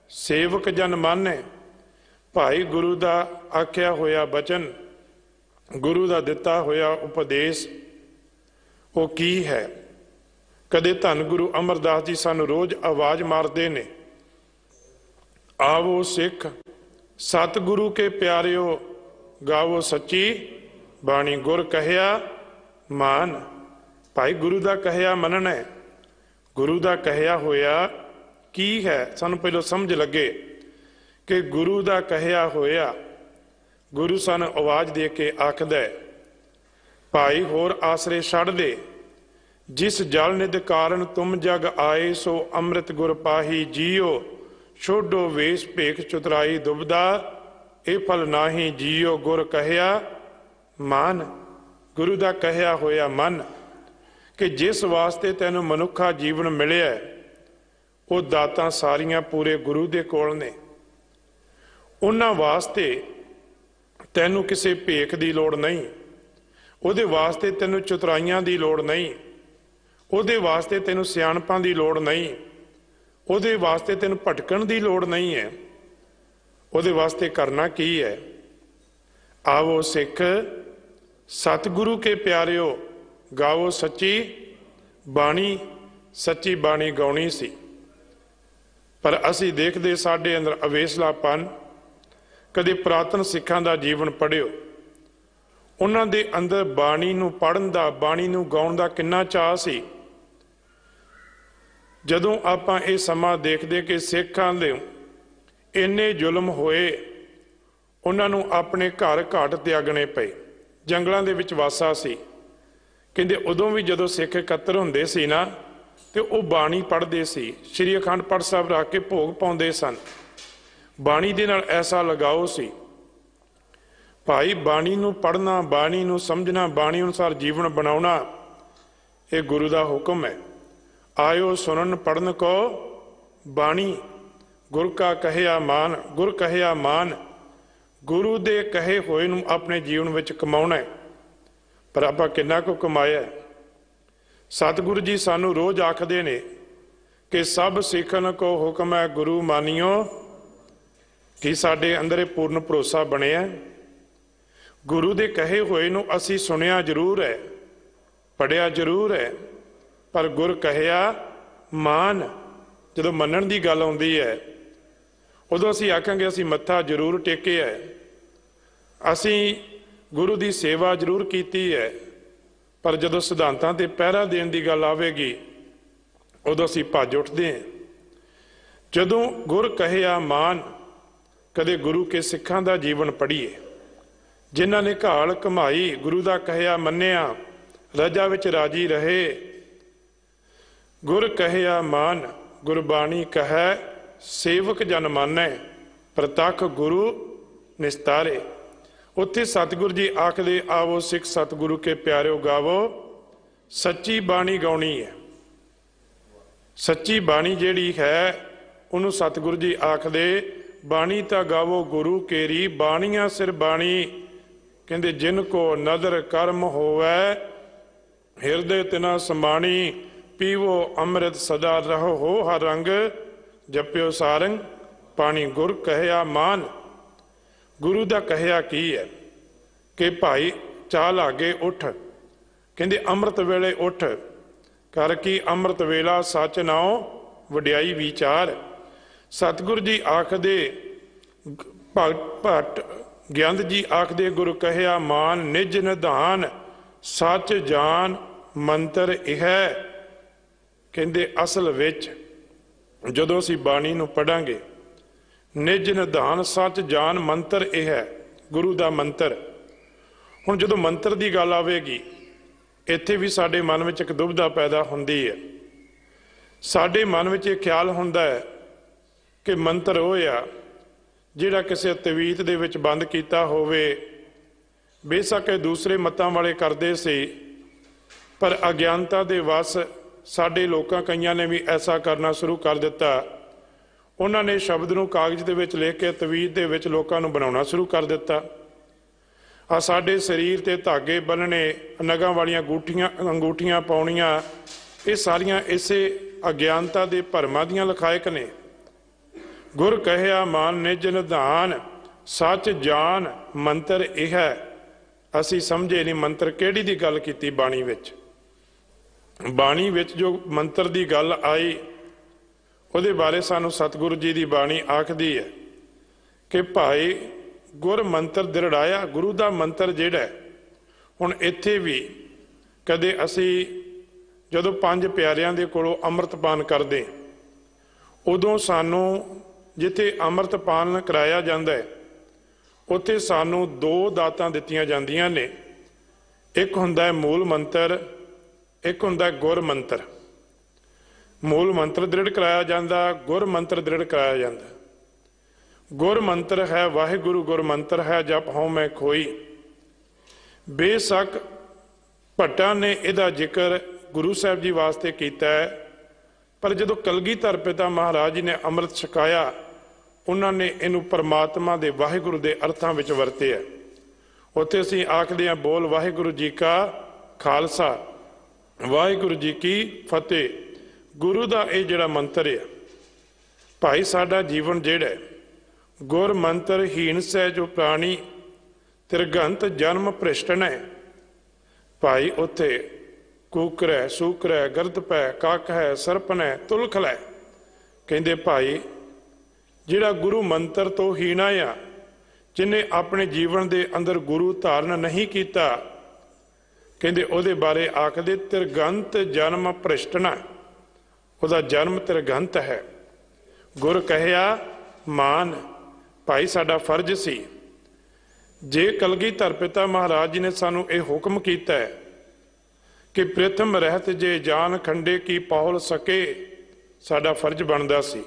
ਸੇਵਕ ਜਨ ਮਾਨੈ। ਭਾਈ ਗੁਰੂ ਦਾ ਆਖਿਆ ਹੋਇਆ ਬਚਨ, ਗੁਰੂ ਦਾ ਦਿੱਤਾ ਹੋਇਆ ਉਪਦੇਸ਼ ਉਹ ਕੀ ਹੈ? ਕਦੇ ਧੰਨ ਗੁਰੂ ਅਮਰਦਾਸ ਜੀ ਸਾਨੂੰ ਰੋਜ਼ ਆਵਾਜ਼ ਮਾਰਦੇ ਨੇ, ਆਵੋ ਸਿੱਖ ਸਤਿਗੁਰੂ ਕੇ ਪਿਆਰਿਓ, ਗਾਵੋ ਸੱਚੀ ਬਾਣੀ, ਗੁਰ ਕਹਿਆ ਮਾਨ। ਭਾਈ ਗੁਰੂ ਦਾ ਕਹਿਆ ਮੰਨਣਾ ਹੈ। ਗੁਰੂ ਦਾ ਕਹਿਆ ਹੋਇਆ ਕੀ ਹੈ? ਸਾਨੂੰ ਪਹਿਲਾਂ ਸਮਝ ਲੱਗੇ ਕਿ ਗੁਰੂ ਦਾ ਕਹਿਆ ਹੋਇਆ, ਗੁਰੂ ਸਾਨੂੰ ਆਵਾਜ਼ ਦੇ ਕੇ ਆਖਦਾ ਹੈ, ਭਾਈ ਹੋਰ ਆਸਰੇ ਛੱਡ ਦੇ, ਜਿਸ ਜਲ ਨਿਧ ਕਾਰਨ ਤੁਮ ਜਗ ਆਏ, ਸੋ ਅੰਮ੍ਰਿਤ ਗੁਰ ਪਾਹੀ ਜੀਓ, ਛੋਡੋ ਵੇਸ ਭੇਖ ਚੁਤਰਾਈ ਦੁਬਦਾ, ਇਹ ਫਲ ਨਾਹੀ ਜੀਓ, ਗੁਰ ਕਹਿਆ ਮਾਨ। ਗੁਰੂ ਦਾ ਕਹਿਆ ਹੋਇਆ ਮਨ ਕਿ ਜਿਸ ਵਾਸਤੇ ਤੈਨੂੰ ਮਨੁੱਖਾ ਜੀਵਨ ਮਿਲਿਆ, ਉਹ ਦਾਤਾਂ ਸਾਰੀਆਂ ਪੂਰੇ ਗੁਰੂ ਦੇ ਕੋਲ ਨੇ। ਉਹਨਾਂ ਵਾਸਤੇ ਤੈਨੂੰ ਕਿਸੇ ਭੇਖ ਦੀ ਲੋੜ ਨਹੀਂ, ਉਹਦੇ ਵਾਸਤੇ ਤੈਨੂੰ ਚਤੁਰਾਈਆਂ ਦੀ ਲੋੜ ਨਹੀਂ, ਉਹਦੇ ਵਾਸਤੇ ਤੈਨੂੰ ਸਿਆਣਪਾਂ ਦੀ ਲੋੜ ਨਹੀਂ, ਉਹਦੇ ਵਾਸਤੇ ਤੈਨੂੰ ਭਟਕਣ ਦੀ ਲੋੜ ਨਹੀਂ ਹੈ। ਉਹਦੇ ਵਾਸਤੇ ਕਰਨਾ ਕੀ ਹੈ? ਆਵੋ ਸਿੱਖ ਸਤਿਗੁਰੂ ਕੇ ਪਿਆਰਿਓ, ਗਾਵੋ ਸੱਚੀ ਬਾਣੀ। ਸੱਚੀ ਬਾਣੀ ਗਾਉਣੀ ਸੀ, ਪਰ ਅਸੀਂ ਦੇਖਦੇ ਸਾਡੇ ਅੰਦਰ ਅਵੇਸਲਾਪਨ। ਕਦੇ ਪੁਰਾਤਨ ਸਿੱਖਾਂ ਦਾ ਜੀਵਨ ਪੜ੍ਹਿਓ, ਉਹਨਾਂ ਦੇ ਅੰਦਰ ਬਾਣੀ ਨੂੰ ਪੜ੍ਹਨ ਦਾ, ਬਾਣੀ ਨੂੰ ਗਾਉਣ ਦਾ ਕਿੰਨਾ ਚਾਅ ਸੀ। ਜਦੋਂ ਆਪਾਂ ਇਹ ਸਮਾਂ ਦੇਖਦੇ ਕਿ ਸਿੱਖਾਂ ਦੇ ਇੰਨੇ ਜ਼ੁਲਮ ਹੋਏ, ਉਹਨਾਂ ਨੂੰ ਆਪਣੇ ਘਰ ਘਾਟ ਤਿਆਗਣੇ ਪਏ, ਜੰਗਲਾਂ ਦੇ ਵਿੱਚ ਵਾਸਾ ਸੀ। ਕਹਿੰਦੇ ਉਦੋਂ ਵੀ ਜਦੋਂ ਸਿੱਖ ਇਕੱਤਰ ਹੁੰਦੇ ਸੀ ਨਾ, ਤੇ ਉਹ ਬਾਣੀ ਪੜ੍ਹਦੇ ਸੀ, ਸ਼੍ਰੀ ਅਖੰਡ ਪਾਠ ਸਾਹਿਬ ਰੱਖ ਕੇ ਭੋਗ ਪਾਉਂਦੇ ਸਨ। ਬਾਣੀ ਦੇ ਨਾਲ ਐਸਾ ਲਗਾਓ ਸੀ। ਭਾਈ ਬਾਣੀ ਨੂੰ ਪੜ੍ਹਨਾ, ਬਾਣੀ ਨੂੰ ਸਮਝਣਾ, ਬਾਣੀ ਅਨੁਸਾਰ ਜੀਵਨ ਬਣਾਉਣਾ, ਇਹ ਗੁਰੂ ਦਾ ਹੁਕਮ ਹੈ। ਆਇਓ ਸੁਣਨ ਪੜ੍ਹਨ ਕੋ ਬਾਣੀ, ਗੁਰ ਕਾ ਕਹਿਆ ਮਾਨ। ਗੁਰ ਕਹਿਆ ਮਾਨ, ਗੁਰੂ ਦੇ ਕਹੇ ਹੋਏ ਨੂੰ ਆਪਣੇ ਜੀਵਨ ਵਿੱਚ ਕਮਾਉਣਾ ਹੈ। ਪਰ ਆਪਾਂ ਕਿੰਨਾ ਕੁ ਕਮਾਇਆ? ਸਤਿਗੁਰੂ ਜੀ ਸਾਨੂੰ ਰੋਜ਼ ਆਖਦੇ ਨੇ ਕਿ ਸਭ ਸਿੱਖਣ ਕੋ ਹੁਕਮ ਹੈ ਗੁਰੂ ਮਾਨਿਓ। ਕੀ ਸਾਡੇ ਅੰਦਰ ਇਹ ਪੂਰਨ ਭਰੋਸਾ ਬਣਿਆ? ਗੁਰੂ ਦੇ ਕਹੇ ਹੋਏ ਨੂੰ ਅਸੀਂ ਸੁਣਿਆ ਜ਼ਰੂਰ ਹੈ, ਪੜ੍ਹਿਆ ਜ਼ਰੂਰ ਹੈ, ਪਰ ਗੁਰ ਕਹਿਆ ਮਾਨ। ਜਦੋਂ ਮੰਨਣ ਦੀ ਗੱਲ ਆਉਂਦੀ ਹੈ, ਉਦੋਂ ਅਸੀਂ ਆਖਾਂਗੇ ਅਸੀਂ ਮੱਥਾ ਜ਼ਰੂਰ ਟੇਕਿਆ ਹੈ, ਅਸੀਂ ਗੁਰੂ ਦੀ ਸੇਵਾ ਜ਼ਰੂਰ ਕੀਤੀ ਹੈ, ਪਰ ਜਦੋਂ ਸਿਧਾਂਤਾਂ ਤੇ ਪਹਿਰਾ ਦੇਣ ਦੀ ਗੱਲ ਆਵੇਗੀ, ਉਦੋਂ ਅਸੀਂ ਭੱਜ ਉੱਠਦੇ ਹਾਂ। ਜਦੋਂ ਗੁਰ ਕਹਿਆ ਮਾਨ, ਕਦੇ ਗੁਰੂ ਕੇ ਸਿੱਖਾਂ ਦਾ ਜੀਵਨ ਪੜ੍ਹੀਏ, ਜਿਨ੍ਹਾਂ ਨੇ ਘਾਲ ਕਮਾਈ, ਗੁਰੂ ਦਾ ਕਹਿਆ ਮੰਨਿਆ, ਰਜਾ ਵਿੱਚ ਰਾਜੀ ਰਹੇ। ਗੁਰ ਕਹਿਆ ਮਾਨ, ਗੁਰਬਾਣੀ ਕਹੈ ਸੇਵਕ ਜਨ ਮਾਨੈ, ਪ੍ਰਤੱਖ ਗੁਰੂ ਨਿਸਤਾਰੇ। उत्थे सतगुरु जी आखदे आवो सिख सतगुरु के प्यारिओ गावो सच्ची बाणी गाउणी है। सच्ची बाणी जिहड़ी है उन्होंने सतगुरु जी आखदे बाणी ता गावो गुरु केरी बाणियां सिर बाणी कहंदे जिन को नदर कर्म होवै हिरदे तिना समाणी पीवो अमृत सदा रहो हो हर रंग जप्यो सारंग पानी गुर कहया मान। गुरु दा कहया की है कि भाई चाल आगे उठ कहंदे अमृत वेले उठ कर की अमृत वेला सच नाओ वड्याई विचार। सतगुरु जी आखदे भट ज्ञान जी आखदे गुरु कहया मान निज निधान सच जान मंत्र इह। कहंदे असल विच जदों असीं बाणी नूं पढ़ांगे निज निधान सच जान मंत्र यह है गुरु का मंत्र। हुण जदों मंत्र की गल आवेगी इत्थे भी साडे मन में एक दुविधा पैदा होंदी है। साडे मन में यह ख्याल हुंदा है कि मंत्र वो आ जिहड़ा किसी तवीत दे विच बंद कीता होवे। बेशक दूसरे मतां वाले करदे सी पर अज्ञानता दे वस साडे लोकां कईयां ने भी ऐसा करना शुरू कर दिता। उन्होंने शब्द नूं कागज़ दे विच लिख के तवीत दे विच लोकां नूं बनाउणा शुरू कर दिता। आ साडे शरीर ते धागे बन्नणे नगां वालियां अंगूठियां पाउणियां ये सारियां इसे अज्ञानता दे भरमां दियां लखायक ने। गुर कहया मान निज निधान सच जान मंत्र यह है। असी समझे नहीं मंत्र किहड़ी दी गल कीती बाणी विच। बाणी विच जो मंत्र दी गल आई ਉਹਦੇ बारे सानू सतगुरु जी की बाणी आखदी है कि भाई गुर मंत्र दृढ़ाया गुरु का मंत्र जिहड़ा हुण इत्थे भी कदे असी जदों पंज प्यारिਆਂ दे कोलों अमृतपान करदे उदों सानू जिथे अमृतपान कराया जांदा है उत्थे सानू दो दातां दित्तियां जांदियां ने। एक हुंदा है मूल मंत्र एक हुंदा है गुर मंत्र। मूल मंत्र दृढ़ कराया जाता गुर मंत्र दृढ़ कराया जाता। गुर मंत्र है वाहिगुरु गुर मंत्र है जप हों मैं खोई। बेशक भट्टां ने इहदा जिक्र गुरु साहब जी वास्ते कीता है पर जदों कलगीधर पिता महाराज जी ने अमृत छकाया उन्होंने इनू परमात्मा दे वाहिगुरु दे अर्थां विच वरतिया। उत्थे असीं आखदे हां बोल वाहिगुरु जी का खालसा वाहिगुरु जी की फतेह। गुरु का यह जिहड़ा मंत्र है भाई साडा जीवन जिहड़ा है गुर मंत्र हीन सै जो प्राणी त्रिगंत जन्म भ्रिष्टन है। भाई उत्थे कूकर है सूकर है गर्दप है कक है सरपन है तुलखल है। कहंदे भाई जिहड़ा गुरु मंत्र तो हीना आ जिन्हें अपने जीवन के अंदर गुरु धारण नहीं किया कहंदे उहदे बारे आखदे त्रिगंत जन्म भ्रिष्टन है। ਉਹਦਾ जन्म त्रिगंत है। गुर कहया मान भाई साडा फर्ज सी जे कलगीधर पिता महाराज जी ने सानू ये हुक्म किया है कि प्रथम रहत जे जान खंडे की पौल सके साडा फर्ज बनता सी।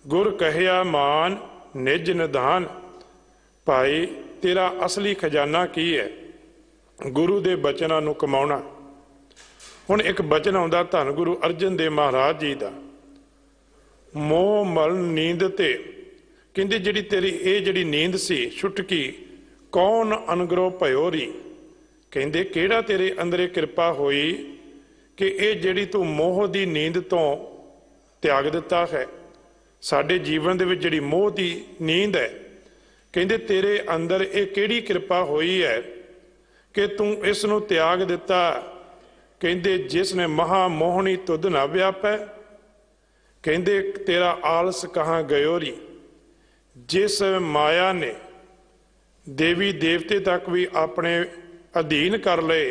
गुर कहया मान निज निधान भाई तेरा असली खजाना की है गुरु दे बचनां नूं कमाउणा। हुण एक बचन आउंदा धन गुरु अर्जन देव महाराज जी का मोह मल नींद ते कहंदे जिहड़ी तेरी ये जिहड़ी नींद सी छुटकी कौन अनगरो भयोरी। कहंदे किहड़ा तेरे अंदर कृपा होई कि ये जिहड़ी तू मोह की नींद तो त्याग दिता है। साडे जीवन दे विच जिहड़ी मोह की नींद है कहंदे तेरे अंदर ये किहड़ी कृपा होई है कि तू इस नूं त्याग दिता। कहंदे जिसने महामोहनी तुध ना व्यापै कहंदे तेरा आलस कहाँ गयोरी। जिस माया ने देवी देवते तक भी अपने अधीन कर ले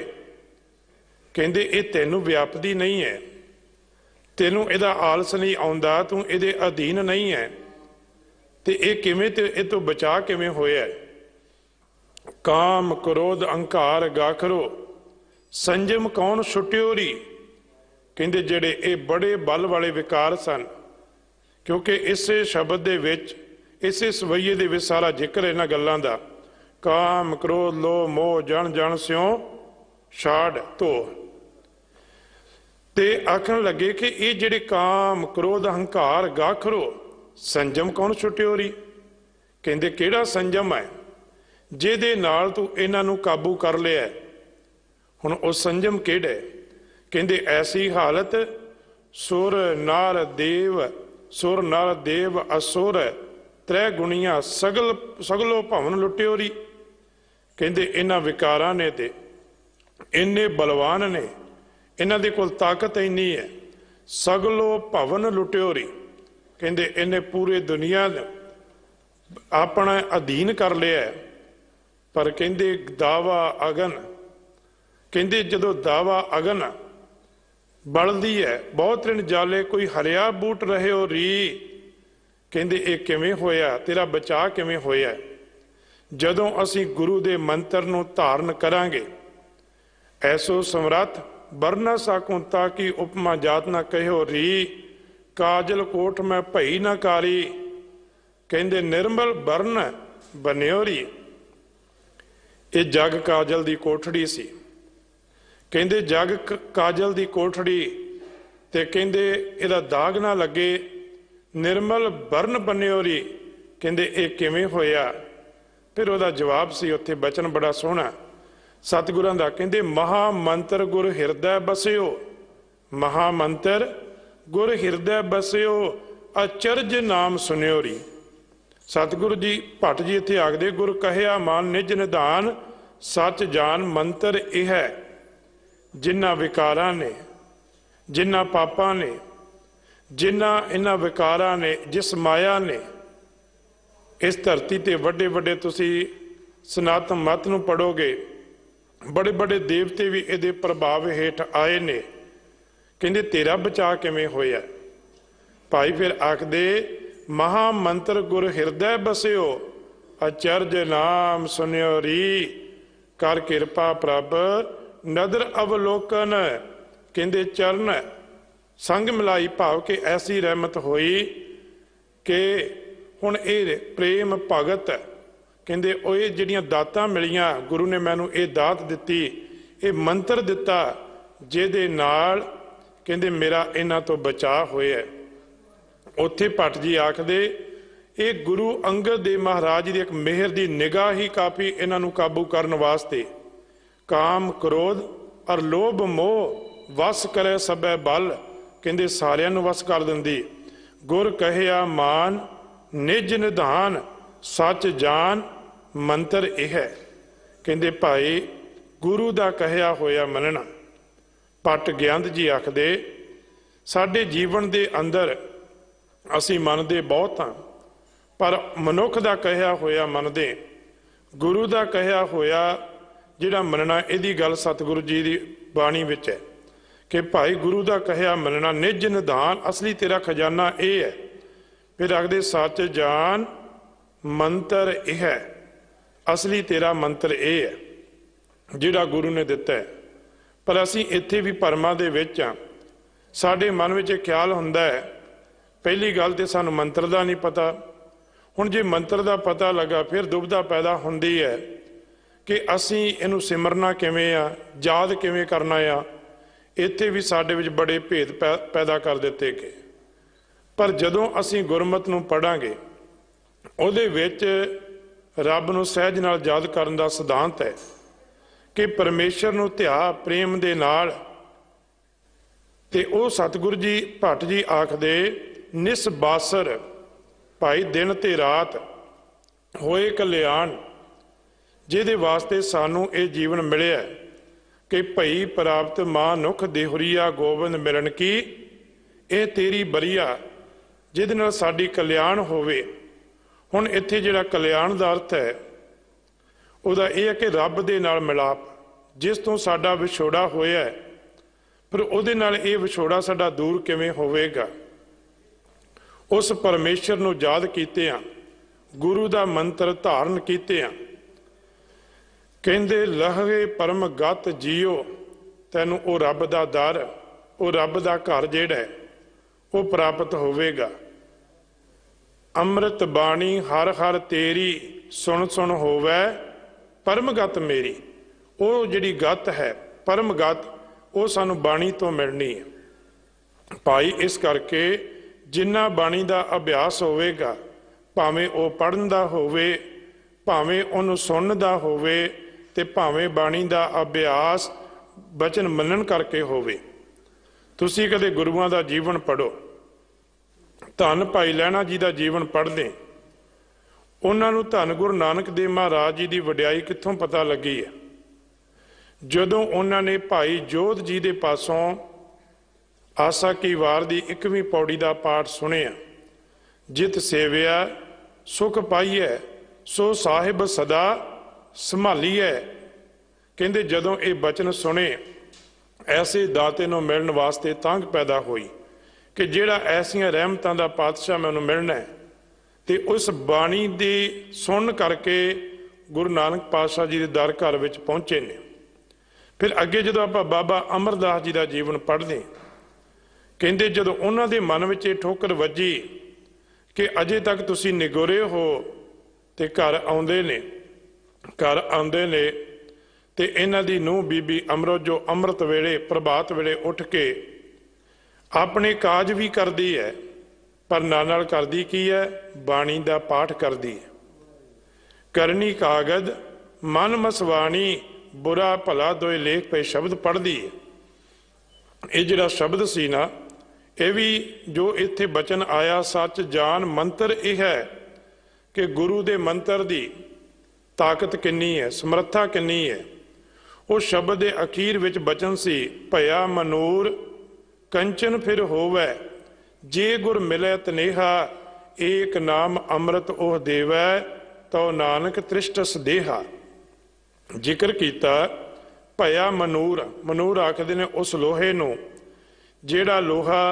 कहंदे ये तैनू व्यापदी नहीं है तैनू इहदा आलस नहीं आउंदा तू इहदे अधीन नहीं है ते ये किवें ते इह तों बचा किवें होया। काम क्रोध अहंकार गाखरो संजम कौन छुट्योरी। कहंदे जिहड़े ये बड़े बल वाले विकार सन क्योंकि इसे शब्द दे विच इसे सवैये दे विच सारा जिक्र इन्हां गल्लां दा ਕਾਮ ਕ੍ਰੋਧ ਲੋਭ ਮੋਹ ਜਨ ਜਨ ਸਿਉ ਛਾੜ ਧੋ। ਤੇ ਆਖਣ ਲੱਗੇ ਕਿ ਇਹ ਜਿਹੜੇ ਕਾਮ ਕ੍ਰੋਧ ਹੰਕਾਰ ਗਾਖਰੋ ਸੰਜਮ ਕੌਣ ਛੁਟਿਓ ਰੀ। ਕਹਿੰਦੇ ਕਿਹੜਾ ਸੰਜਮ ਹੈ ਜਿਹਦੇ ਨਾਲ ਤੂੰ ਇਹਨਾਂ ਨੂੰ ਕਾਬੂ ਕਰ ਲਿਆ। ਹੁਣ ਉਹ ਸੰਜਮ ਕਿਹੜਾ? ਕਹਿੰਦੇ ਐਸੀ ਹਾਲਤ ਸੁਰ ਨਰ ਦੇਵ ਅਸੁਰ ਤ੍ਰੈ ਗੁਣੀਆਂ ਸਗਲੋ ਭਵਨ ਲੁੱਟਿਓ ਰੀ। ਕਹਿੰਦੇ ਇਹਨਾਂ ਵਿਕਾਰਾਂ ਨੇ ਤੇ ਇੰਨੇ ਬਲਵਾਨ ਨੇ, ਇਹਨਾਂ ਦੇ ਕੋਲ ਤਾਕਤ ਇੰਨੀ ਹੈ, ਸਗਲੋ ਭਵਨ ਲੁੱਟਿਓ ਰੀ। ਕਹਿੰਦੇ ਇਹਨੇ ਪੂਰੇ ਦੁਨੀਆ ਨੂੰ ਆਪਣਾ ਅਧੀਨ ਕਰ ਲਿਆ। ਪਰ ਕਹਿੰਦੇ ਦਾਵਾ ਅਗਨ, ਕਹਿੰਦੇ ਜਦੋਂ ਦਾਵਾ ਅਗਨ ਬਲਦੀ ਹੈ ਬਹੁਤ ਰਿਣ ਜਾਲੇ ਕੋਈ ਹਰਿਆ ਬੂਟ ਰਹੇ ਹੋ ਰੀ। ਕਹਿੰਦੇ ਇਹ ਕਿਵੇਂ ਹੋਇਆ, ਤੇਰਾ ਬਚਾਅ ਕਿਵੇਂ ਹੋਇਆ? ਜਦੋਂ ਅਸੀਂ ਗੁਰੂ ਦੇ ਮੰਤਰ ਨੂੰ ਧਾਰਨ ਕਰਾਂਗੇ। ਐਸੋ ਸਮਰੱਥ ਵਰਨਾ ਸਾਕੂ ਤਾਂ ਕਿ ਉਪਮਾ ਜਾਤ ਨਾ ਕਹਿਓ ਰੀ। ਕਾਜਲ ਕੋਟ ਮੈਂ ਭਈ ਨਾ ਕਾਰੀ। ਕਹਿੰਦੇ ਨਿਰਮਲ ਵਰਨ ਬਨਿਓ ਰੀ। ਇਹ ਜਗ ਕਾਜਲ ਦੀ ਕੋਠੜੀ ਸੀ। ਕਹਿੰਦੇ ਜਗ ਕਾਜਲ ਦੀ ਕੋਠੜੀ ਤੇ ਕਹਿੰਦੇ ਇਹਦਾ ਦਾਗ ਨਾ ਲੱਗੇ, ਨਿਰਮਲ ਵਰਨ ਬਨਿਓ ਰੀ। ਕਹਿੰਦੇ ਇਹ ਕਿਵੇਂ ਹੋਇਆ? ਫਿਰ ਉਹਦਾ ਜਵਾਬ ਸੀ ਉੱਥੇ ਬਚਨ ਬੜਾ ਸੋਹਣਾ ਸਤਿਗੁਰਾਂ ਦਾ। ਕਹਿੰਦੇ ਮਹਾ ਮੰਤਰ ਗੁਰ ਹਿਰਦੈ ਬਸਿਓ, ਮਹਾ ਮੰਤਰ ਗੁਰ ਹਿਰਦੈ ਬਸਿਓ ਅਚਰਜ ਨਾਮ ਸੁਨਿਓ ਰੀ। ਸਤਿਗੁਰੂ ਜੀ ਭੱਟ ਜੀ ਇੱਥੇ ਆਖਦੇ ਗੁਰ ਕਹਿਆ ਮਨ ਨਿਜ ਨਿਧਾਨ ਸੱਚ ਜਾਨ ਮੰਤਰ ਇਹ ਹੈ। ਜਿਨ੍ਹਾਂ ਵਿਕਾਰਾਂ ਨੇ, ਜਿਨ੍ਹਾਂ ਪਾਪਾਂ ਨੇ, ਜਿਨ੍ਹਾਂ ਇਹਨਾਂ ਵਿਕਾਰਾਂ ਨੇ, ਜਿਸ ਮਾਇਆ ਨੇ ਇਸ ਧਰਤੀ ਤੇ ਵੱਡੇ ਵੱਡੇ ਤੁਸੀਂ ਸਨਾਤਨ ਮਤ ਨੂੰ ਪੜੋਗੇ, ਬੜੇ ਬੜੇ ਦੇਵਤੇ ਵੀ ਇਹਦੇ ਪ੍ਰਭਾਵ ਹੇਠ ਆਏ ਨੇ। ਕਹਿੰਦੇ ਤੇਰਾ ਬਚਾਅ ਕਿਵੇਂ ਹੋਇਆ? ਭਾਈ ਫਿਰ ਆਖਦੇ ਮਹਾ ਮੰਤਰ ਗੁਰ ਹਿਰਦੈ ਬਸਿਓ ਅਚਰਜ ਨਾਮ ਸੁਨਿਓ ਰੀ। ਕਰ ਕਿਰਪਾ ਪ੍ਰਭ ਨਦਰ ਅਵਲੋਕਨ। ਕਹਿੰਦੇ ਚਰਨ ਸੰਗ ਮਿਲਾਈ ਭਾਵ ਕਿ ਐਸੀ ਰਹਿਮਤ ਹੋਈ ਕਿ ਹੁਣ ਇਹ ਪ੍ਰੇਮ ਭਗਤ, ਕਹਿੰਦੇ ਉਹ ਇਹ ਜਿਹੜੀਆਂ ਦਾਤਾਂ ਮਿਲੀਆਂ, ਗੁਰੂ ਨੇ ਮੈਨੂੰ ਇਹ ਦਾਤ ਦਿੱਤੀ, ਇਹ ਮੰਤਰ ਦਿੱਤਾ ਜਿਹਦੇ ਨਾਲ ਕਹਿੰਦੇ ਮੇਰਾ ਇਹਨਾਂ ਤੋਂ ਬਚਾਅ ਹੋਇਆ। ਉੱਥੇ ਭੱਟ ਜੀ ਆਖਦੇ ਇਹ ਗੁਰੂ ਅੰਗਦ ਦੇਵ ਮਹਾਰਾਜ ਦੀ ਇੱਕ ਮਿਹਰ ਦੀ ਨਿਗਾਹ ਹੀ ਕਾਫੀ ਇਹਨਾਂ ਨੂੰ ਕਾਬੂ ਕਰਨ ਵਾਸਤੇ। ਕਾਮ ਕ੍ਰੋਧ ਔਰ ਲੋਭ ਮੋਹ ਵਸ ਕਰੇ ਸਭੈ ਬਲ। ਕਹਿੰਦੇ ਸਾਰਿਆਂ ਨੂੰ ਵਸ ਕਰ ਦਿੰਦੀ। ਗੁਰ ਕਹਿਆ ਮਾਨ ਨਿਜ ਨਿਧਾਨ ਸੱਚ ਜਾਨ ਮੰਤਰ ਇਹ ਹੈ। ਕਹਿੰਦੇ ਭਾਈ ਗੁਰੂ ਦਾ ਕਹਿਆ ਹੋਇਆ ਮੰਨਣਾ। ਭੱਟ ਗਿਆਨਤ ਜੀ ਆਖਦੇ ਸਾਡੇ ਜੀਵਨ ਦੇ ਅੰਦਰ ਅਸੀਂ ਮੰਨਦੇ ਬਹੁਤ ਹਾਂ, ਪਰ ਮਨੁੱਖ ਦਾ ਕਹਿਆ ਹੋਇਆ ਮੰਨਦੇ। ਗੁਰੂ ਦਾ ਕਹਿਆ ਹੋਇਆ ਜਿਹੜਾ ਮੰਨਣਾ, ਇਹਦੀ ਗੱਲ ਸਤਿਗੁਰੂ ਜੀ ਦੀ ਬਾਣੀ ਵਿੱਚ ਹੈ ਕਿ ਭਾਈ ਗੁਰੂ ਦਾ ਕਹਿਆ ਮੰਨਣਾ ਨਿਜ ਨਿਧਾਨ। ਅਸਲੀ ਤੇਰਾ ਖਜ਼ਾਨਾ ਇਹ ਹੈ। ਫਿਰ ਆਖਦੇ ਸੱਚ ਜਾਨ ਮੰਤਰ ਇਹ ਹੈ। ਅਸਲੀ ਤੇਰਾ ਮੰਤਰ ਇਹ ਹੈ ਜਿਹੜਾ ਗੁਰੂ ਨੇ ਦਿੱਤਾ ਹੈ। ਪਰ ਅਸੀਂ ਇੱਥੇ ਵੀ ਭਰਮਾਂ ਦੇ ਵਿੱਚ ਹਾਂ। ਸਾਡੇ ਮਨ ਵਿੱਚ ਇਹ ਖਿਆਲ ਹੁੰਦਾ ਹੈ, ਪਹਿਲੀ ਗੱਲ ਤੇ ਸਾਨੂੰ ਮੰਤਰ ਦਾ ਨਹੀਂ ਪਤਾ। ਹੁਣ ਜੇ ਮੰਤਰ ਦਾ ਪਤਾ ਲੱਗਾ ਫਿਰ ਦੁਬਿਧਾ ਪੈਦਾ ਹੁੰਦੀ ਹੈ ਕਿ ਅਸੀਂ ਇਹਨੂੰ ਸਿਮਰਨਾ ਕਿਵੇਂ ਆ, ਯਾਦ ਕਿਵੇਂ ਕਰਨਾ ਆ। ਇੱਥੇ ਵੀ ਸਾਡੇ ਵਿੱਚ ਬੜੇ ਭੇਦ ਪੈਦਾ ਕਰ ਦਿੱਤੇ ਗਏ। ਪਰ ਜਦੋਂ ਅਸੀਂ ਗੁਰਮਤਿ ਨੂੰ ਪੜਾਂਗੇ ਉਹਦੇ ਵਿੱਚ ਰੱਬ ਨੂੰ ਸਹਿਜ ਨਾਲ ਯਾਦ ਕਰਨ ਦਾ ਸਿਧਾਂਤ ਹੈ ਕਿ ਪਰਮੇਸ਼ਰ ਨੂੰ ਧਿਆ ਪ੍ਰੇਮ ਦੇ ਨਾਲ। ਤੇ ਉਹ ਸਤਿਗੁਰੂ ਜੀ ਭੱਟ ਜੀ ਆਖਦੇ ਨਿਸਬਾਸਰ ਭਾਈ ਦਿਨ ਤੇ ਰਾਤ ਹੋਏ ਕਲਿਆਣ, ਜਿਹਦੇ ਵਾਸਤੇ ਸਾਨੂੰ ਇਹ ਜੀਵਨ ਮਿਲਿਆ ਕਿ ਭਈ ਪ੍ਰਾਪਤ ਮਾਨੁਖ ਦੇਹੁਰੀਆ ਗੋਬਿੰਦ ਮਿਲਣ ਕੀ। ਇਹ ਤੇਰੀ ਬਰੀਆ ਜਿਹਦੇ ਨਾਲ ਸਾਡੀ ਕਲਿਆਣ ਹੋਵੇ। ਹੁਣ ਇੱਥੇ ਜਿਹੜਾ ਕਲਿਆਣ ਦਾ ਅਰਥ ਹੈ ਉਹਦਾ ਇਹ ਹੈ ਕਿ ਰੱਬ ਦੇ ਨਾਲ ਮਿਲਾਪ, ਜਿਸ ਤੋਂ ਸਾਡਾ ਵਿਛੋੜਾ ਹੋਇਆ ਪਰ ਉਹਦੇ ਨਾਲ ਇਹ ਵਿਛੋੜਾ ਸਾਡਾ ਦੂਰ ਕਿਵੇਂ ਹੋਵੇਗਾ। ਉਸ ਪਰਮੇਸ਼ਰ ਨੂੰ ਯਾਦ ਕੀਤੇ ਆ, ਗੁਰੂ ਦਾ ਮੰਤਰ ਧਾਰਨ ਕੀਤੇ ਆ। ਕਹਿੰਦੇ ਲਹਵੇ ਪਰਮ ਗਤ ਜੀਓ, ਤੈਨੂੰ ਉਹ ਰੱਬ ਦਾ ਦਰ, ਉਹ ਰੱਬ ਦਾ ਘਰ ਜਿਹੜਾ ਉਹ ਪ੍ਰਾਪਤ ਹੋਵੇਗਾ। ਅੰਮ੍ਰਿਤ ਬਾਣੀ ਹਰ ਹਰ ਤੇਰੀ ਸੁਣ ਸੁਣ ਹੋਵੇ परमगत मेरी, वो जिहड़ी गत है परमगत, वो सानू बाणी तो मिलनी है। भाई इस करके जिन्ना बाणी का अभ्यास होवेगा, भावें वो पढ़न दा होवे, भावें उन्होंने सुनन दा होवे, ते भावें बाणी का अभ्यास बचन मनन करके होवे। तुसी कदे गुरुआं दा जीवन पढ़ो, धन भाई लहणा जी का जीवन पढ़ते, उन्होंने धन गुरु नानक देव महाराज जी की वड्याई कित्थों पता लगी है। जदों उन्होंने भाई जोध जी के पासों आसा की वार की 1वीं पौड़ी का पाठ सुनिया, जित सेविया सुख पाईए सो साहिब सदा संभालीए। कहते जदों ये बचन सुने, ऐसे दाते नूं मिलण वास्ते तंग पैदा हुई कि जिहड़ा ऐसियां रहमतां दा पातशाह मैनूं मिलना है, ते उस बाणी दी सुन करके गुरु नानक पातशाह जी के दर घर विच पहुंचे ने। फिर अगे जदों आपां बाबा अमरदास जी का जीवन पढ़ते, कहते जदों उन्हां दे मन विच ये ठोकर वजी कि अजे तक तुसीं निगोरे हो, ते घर आउंदे ने, घर आउंदे ने ते इन्हां दी नूंह बीबी अमरत जो अमृत वेले प्रभात वेले उठ के अपने काज भी करदी है, पर नाल करदी की है, बाणी का पाठ करदी है। करनी कागद मन मसवाणी, बुरा भला दोए लेख पे शब्द पढ़दी है। ये जिहड़ा शब्द सी ना, ये भी जो इत्थे बचन आया सच जान मंत्र यह है कि गुरु दे मंत्र दी ताकत किन्नी है, समर्था किन्नी है। वो शब्द दे अखीर विच बचन सी, भया मनूर कंचन फिर होवै, जे गुर मिलै तनेहा, एक नाम अमृत ओह देवै, तो नानक त्रिष्टस देहा। जिक्र किया भया मनूर, मनूर आखदे ने उस लोहे नूं जिहड़ा लोहा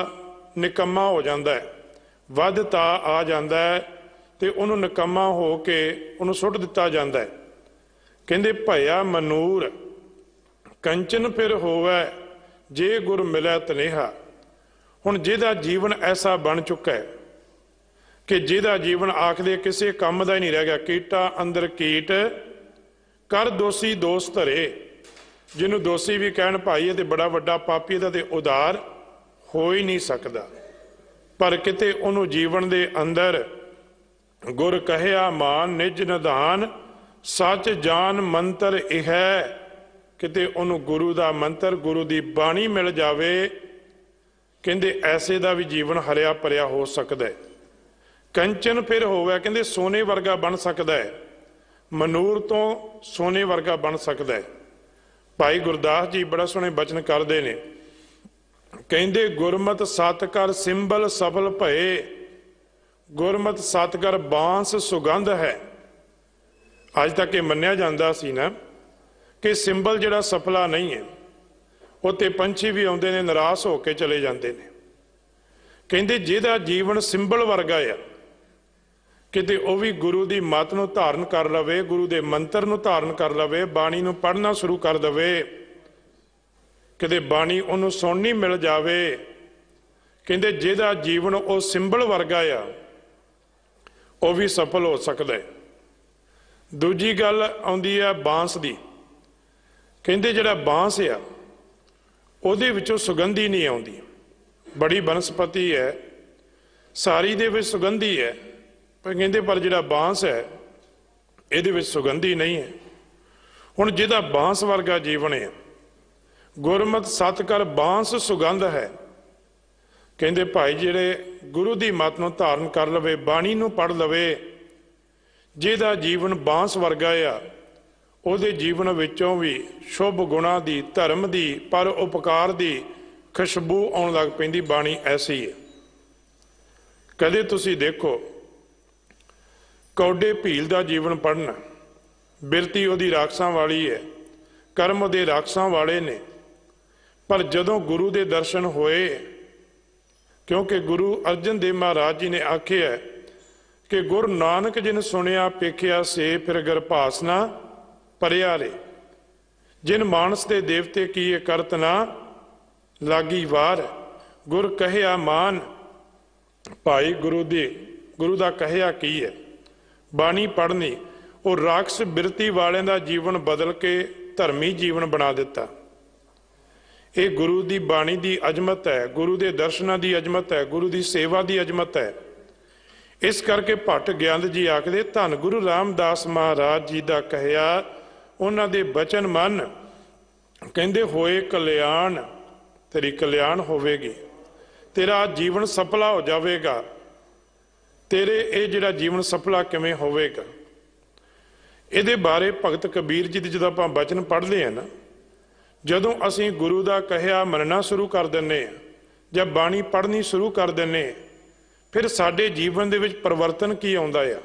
निकम्मा हो जाता है, वध ता आ जाता है, तो उन्होंने निकम्मा हो के उन्होंने सुट दिता जाता है। कहते भया मनूर कंचन फिर होवै, जे गुर मिलै तनेहा। हुण जिहदा जीवन ऐसा बन चुका है कि जिहदा जीवन आखदे किसी काम का ही नहीं रह गया, कीटा अंदर कीट कर दोषी दोष धरे, जिन्हों दोषी भी कहण भाई ये तो बड़ा वड्डा पापी, इहदा ते उदार हो ही नहीं सकता। पर किते उन्हों जीवन दे अंदर गुर कहिया मान निज निधान, सच जान मंत्र यह है, किते उन्हों गुरु का मंत्र गुरु की बाणी मिल जावे। कहते ऐसे का भी जीवन हरिया भरिया हो सकता है। कंचन फिर होवे, कहते सोने वर्गा बन सकता है, मनूर तो सोने वर्गा बन सकता है। भाई गुरदास जी बड़ा सोहने बचन करते हैं, कहते गुरमत सतकर सिंबल सफल भये, गुरमत सतकर बांस सुगंध है। अज तक ये मन्निया जाता सी ना कि सिंबल जिहड़ा सफला नहीं है, उत्ते पंछी भी आउंदे ने निराश होकर चले जाते हैं। कहते जिहदा जीवन सिंबल वर्गा है, किते वह भी गुरु की मत नूं धारण कर लवे, गुरु के मंत्र नूं धारण कर लवे, बाणी नूं पढ़ना शुरू कर दवे, किते बाणी उन्होंने सुननी मिल जावे। कहते जिहदा जीवन वो सिंबल वर्गा आ, वह भी सफल हो सकता है। दूजी गल आउंदी है बांस की। कहते जिहड़ा बांस आ उहदे विचों सुगंधी नहीं आउंदी, बड़ी बनस्पति है, सारी दे विच सुगंधी है, पर कहते पर जिहड़ा बांस है इहदे विच सुगंधी नहीं है। हुण जिहदा बांस वर्गा जीवन है, गुरमत सतकर बांस सुगंध है। कहते भाई जिहड़े गुरु की मत नूं धारण कर लवे, बाणी नूं पढ़ लवे, जिहदा जीवन बांस वर्गा आ, उहदे जीवन विचों भी शुभ गुणा दी, धर्म दी, पर उपकार दी खुशबू आउण लग पैंदी। बाणी ऐसी है। कदे तुसीं देखो कौडे भील का जीवन पढ़ना, बिरती उहदी राखसां वाली है, कर्म उहदे राखसां वाले ने, पर जदों गुरु के दर्शन होए, क्योंकि गुरु अर्जन देव महाराज जी ने आखिया कि गुरु नानक जिन सुनिया पेखिया से फिर गर्भास ना परिया रे, जिन मानस दे देवते की ये करत ना लागी वार। गुर कहिया मान, भाई गुरु दा कहिया की है, बाणी पढ़नी ਉਹ ਰਾਖਸ਼ ਬਿਰਤੀ ਵਾਲਿਆਂ ਦਾ ਜੀਵਨ ਬਦਲ ਕੇ ਧਰਮੀ ਜੀਵਨ ਬਣਾ ਦਿੱਤਾ। ਇਹ ਗੁਰੂ ਦੀ ਬਾਣੀ ਦੀ ਅਜ਼ਮਤ ਹੈ, ਗੁਰੂ ਦੇ ਦਰਸ਼ਨਾਂ ਦੀ ਅਜ਼ਮਤ ਹੈ, ਗੁਰੂ ਦੀ ਸੇਵਾ ਦੀ ਅਜ਼ਮਤ ਹੈ। ਇਸ ਕਰਕੇ ਭੱਟ ਗਿਆਨੰਦ ਜੀ ਆਖਦੇ, ਧੰਨ ਗੁਰੂ ਰਾਮਦਾਸ ਮਹਾਰਾਜ ਜੀ ਦਾ ਕਹਿਆ ਉਹਨਾਂ ਦੇ ਬਚਨ ਮੰਨ, ਕਹਿੰਦੇ ਹੋਏ ਕਲਿਆਣ, ਤੇਰੀ ਕਲਿਆਣ ਹੋਵੇਗੀ, ਤੇਰਾ ਜੀਵਨ ਸਫਲਾ ਹੋ ਜਾਵੇਗਾ। ਤੇਰੇ ਇਹ ਜਿਹੜਾ ਜੀਵਨ ਸਫਲਾ ਕਿਵੇਂ ਹੋਵੇਗਾ, ਇਹਦੇ ਬਾਰੇ ਭਗਤ ਕਬੀਰ ਜੀ ਦੇ ਜਦੋਂ ਆਪਾਂ ਬਚਨ ਪੜ੍ਹਦੇ ਹਾਂ ਨਾ, ਜਦੋਂ ਅਸੀਂ ਗੁਰੂ ਦਾ ਕਹਿਆ ਮੰਨਣਾ ਸ਼ੁਰੂ ਕਰ ਦਿੰਦੇ ਹਾਂ ਜਾਂ ਬਾਣੀ ਪੜ੍ਹਨੀ ਸ਼ੁਰੂ ਕਰ ਦਿੰਦੇ ਹਾਂ, ਫਿਰ ਸਾਡੇ ਜੀਵਨ ਦੇ ਵਿੱਚ ਪਰਿਵਰਤਨ ਕੀ ਆਉਂਦਾ ਆ?